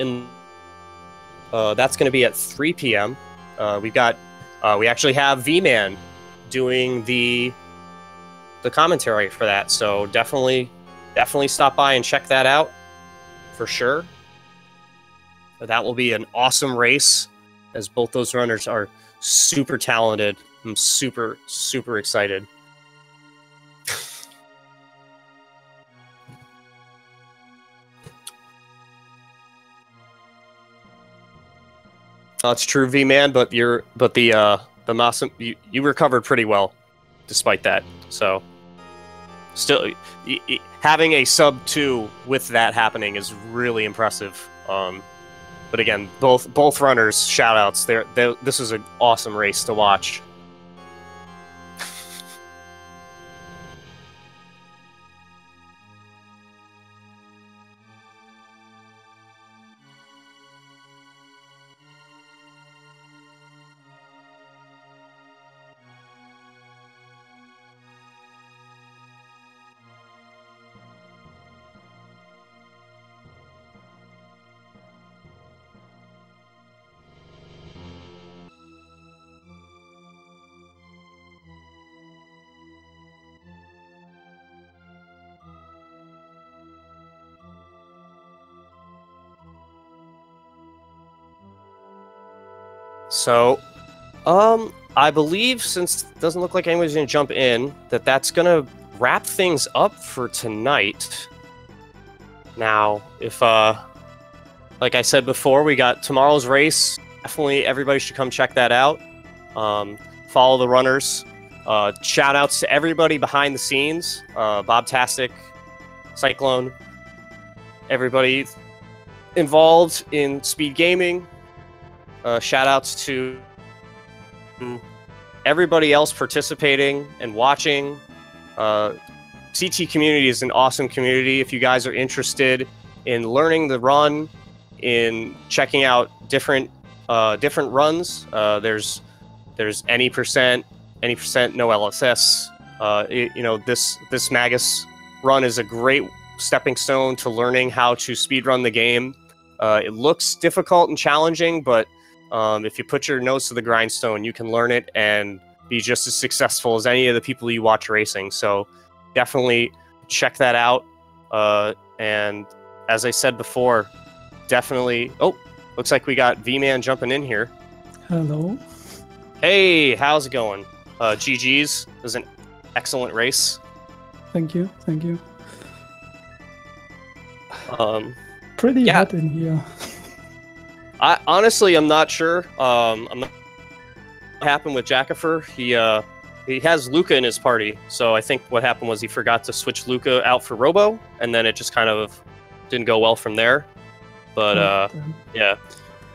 that's going to be at 3 p.m. We actually have Viiman doing the commentary for that, so definitely stop by and check that out for sure. that will be an awesome race, as both those runners are super talented. I'm super, super excited. That's true, V-Man, but the Massam, you recovered pretty well, despite that. So, still, having a sub 2 with that happening is really impressive. But again, both runners, shout outs. This is an awesome race to watch. So, I believe, since it doesn't look like anybody's going to jump in, that's going to wrap things up for tonight. Now, if, like I said before, we got tomorrow's race. Definitely everybody should come check that out. Follow the runners. Shout outs to everybody behind the scenes. Bobtastic, Cyclone, everybody involved in speed gaming. Shout outs to everybody else participating and watching. CT community is an awesome community. If you guys are interested in learning the run, in checking out different runs, there's any percent, no LSS. This Magus run is a great stepping stone to learning how to speedrun the game. It looks difficult and challenging, but if you put your nose to the grindstone, you can learn it and be just as successful as any of the people you watch racing. So definitely check that out. And as I said before, definitely... Oh, looks like we got V-Man jumping in here. Hello. Hey, how's it going? GG's. It was an excellent race. Thank you. Thank you. Pretty hot in here. Honestly, I'm not sure. I'm not what happened with Jackafur. He has Luca in his party, so I think what happened was he forgot to switch Luca out for Robo, and then it just kind of didn't go well from there. But yeah.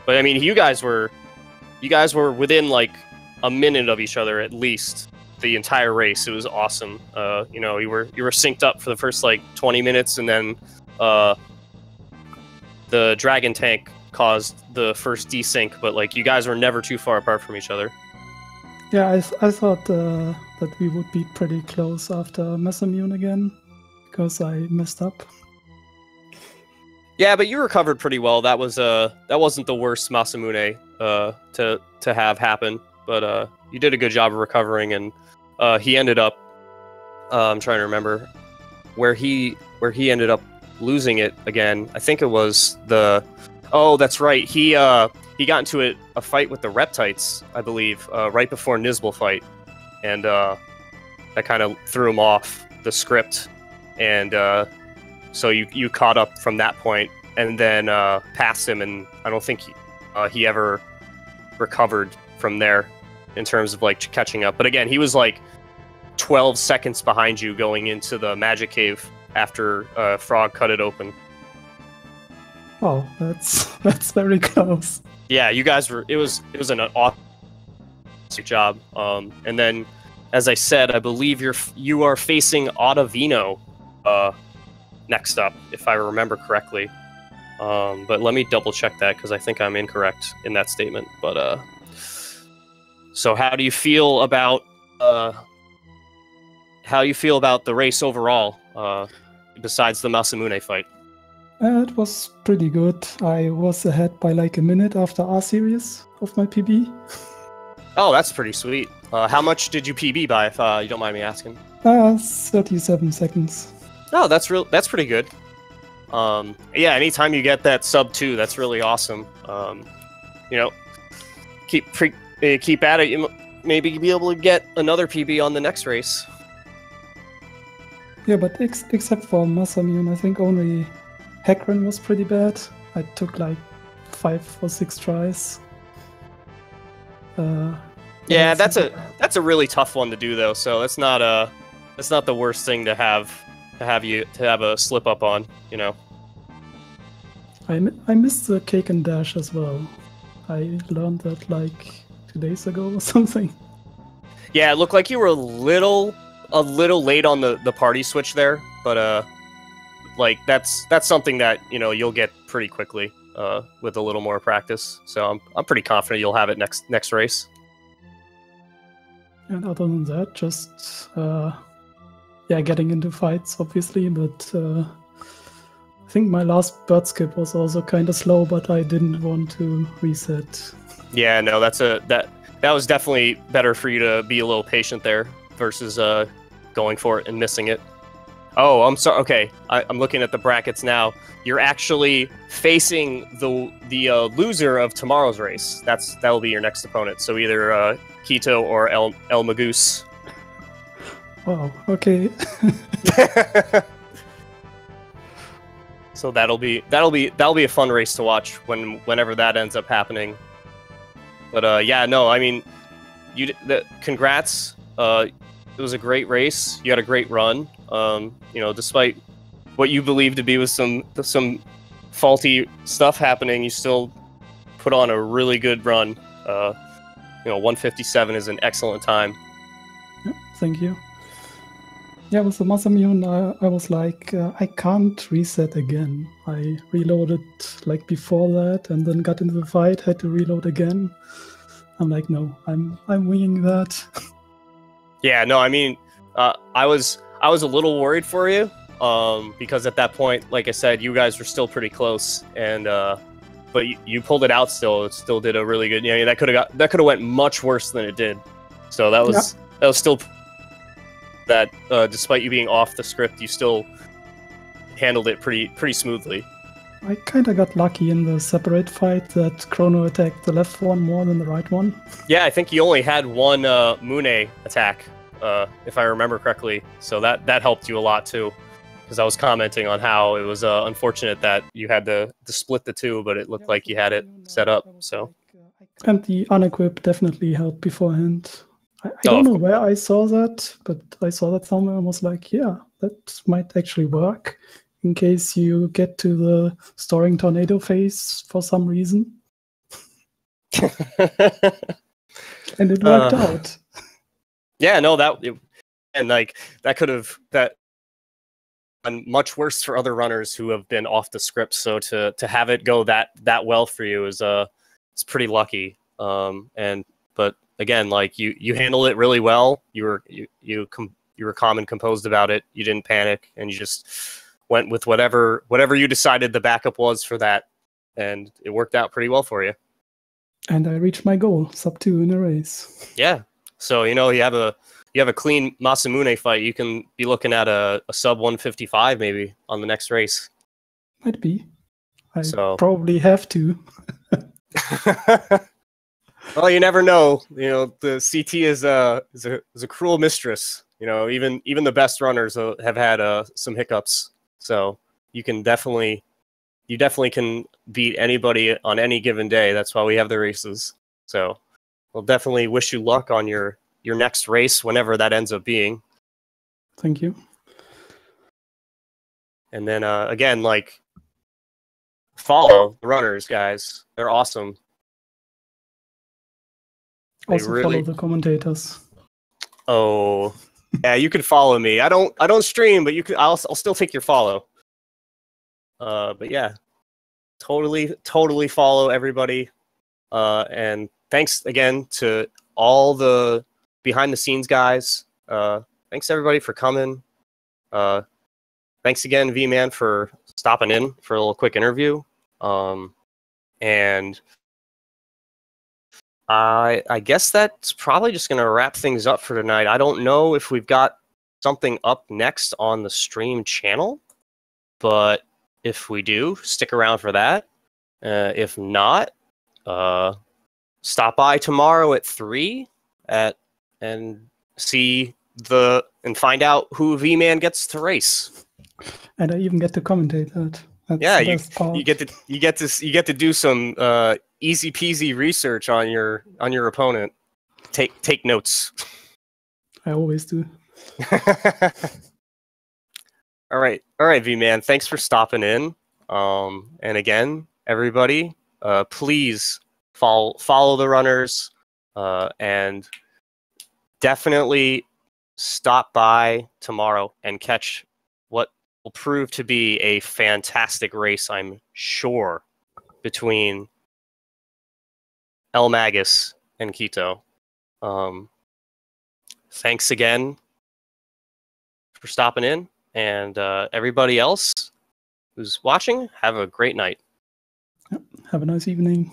But I mean, you guys were within like a minute of each other at least the entire race. It was awesome. You were synced up for the first like 20 minutes, and then the Dragon Tank caused the first desync, but like you guys were never too far apart from each other. Yeah, I thought that we would be pretty close after Messamune again, because I messed up. Yeah, but you recovered pretty well. That wasn't the worst Masamune to have happen, but you did a good job of recovering, and he ended up I'm trying to remember where he ended up losing it again. I think it was the... Oh, that's right. He got into a fight with the Reptites, I believe, right before Nizbal fight, and that kind of threw him off the script, and so you caught up from that point, and then passed him, and I don't think he ever recovered from there in terms of like catching up. But again, he was like 12 seconds behind you going into the Magic Cave after Frog cut it open. Oh, that's very close. Yeah, you guys were. It was an awesome job. And then, as I said, I believe you are facing Ottavino next up, if I remember correctly. But let me double check that because I think I'm incorrect in that statement. But so how do you feel about the race overall? Besides the Masamune fight. It was pretty good. I was ahead by like a minute after R-Series of my PB. Oh, that's pretty sweet. How much did you PB by, if you don't mind me asking? 37 seconds. Oh, that's pretty good. Yeah, anytime you get that sub 2, that's really awesome. You know, keep at it. You maybe be able to get another PB on the next race. Yeah, but except for Masamune, I think only Hecarim was pretty bad. I took like 5 or 6 tries. Yeah, that's a really tough one to do though. So that's not the worst thing to have a slip up on. You know. I missed the cake and dash as well. I learned that like 2 days ago or something. Yeah, it looked like you were a little late on the party switch there, but like that's something that you'll get pretty quickly with a little more practice. So I'm pretty confident you'll have it next race. And other than that, just yeah, getting into fights obviously, but I think my last bird skip was also kind of slow, but I didn't want to reset. Yeah, no, that was definitely better for you to be a little patient there versus going for it and missing it. Oh, I'm sorry. Okay, I'm looking at the brackets now. You're actually facing the loser of tomorrow's race. That'll be your next opponent. So either Quito or El Magus. Wow. Okay. So that'll be a fun race to watch whenever that ends up happening. But yeah, no, I mean, congrats. It was a great race. You had a great run. Despite what you believe to be with some faulty stuff happening, you still put on a really good run. 157 is an excellent time. Yeah, thank you. Yeah, with the Masamune, I was like, I can't reset again. I reloaded like before that, and then got into the fight, had to reload again. I'm like, no, I'm winging that. Yeah, no, I mean, I was a little worried for you, because at that point, like I said, you guys were still pretty close, and but you pulled it out still. It still did a really good. That could have went much worse than it did. So that was still that. Despite you being off the script, you still handled it pretty smoothly. I kind of got lucky in the separate fight that Chrono attacked the left one more than the right one. Yeah, I think you only had one Mune attack, if I remember correctly. So that helped you a lot too, because I was commenting on how it was unfortunate that you had to split the two, but it looked like you had it set up. So. And the unequip definitely helped beforehand. I don't know where I saw that, but I saw that somewhere and was like, yeah, that might actually work in case you get to the storing tornado phase for some reason. And it worked out. Yeah, no, that could have been much worse for other runners who have been off the script. So to have it go that well for you is it's pretty lucky. But again, like you handled it really well. You were calm and composed about it. You didn't panic, and you just went with whatever you decided the backup was for that, and it worked out pretty well for you. And I reached my goal, sub 2 in a race. Yeah. So you have a clean Masamune fight. You can be looking at a sub 155 maybe on the next race. Might be. I probably have to. Well, you never know. The CT is a cruel mistress. Even the best runners have had some hiccups. So you definitely can beat anybody on any given day. That's why we have the races. So we'll definitely wish you luck on your next race, whenever that ends up being. Thank you. And then again, like, follow the runners, guys. They're awesome. Also follow the commentators. Oh, yeah, you can follow me. I don't stream, but you can. I'll still take your follow. But yeah, totally follow everybody. And thanks again to all the behind the scenes guys. Thanks everybody for coming. Thanks again, Viiman, for stopping in for a little quick interview. And I guess that's probably just going to wrap things up for tonight. I don't know if we've got something up next on the stream channel, but if we do, stick around for that. If not, stop by tomorrow at 3 and find out who Viiman gets to race. And I even get to commentate that. That's Yeah, the best part. you get to do some easy peasy research on your opponent. Take notes. I always do. All right, Viiman. Thanks for stopping in. And again, everybody, please follow the runners, and definitely stop by tomorrow and catch what will prove to be a fantastic race, I'm sure, between Magus and Quito. Thanks again for stopping in, and everybody else who's watching, have a great night. Yep. Have a nice evening.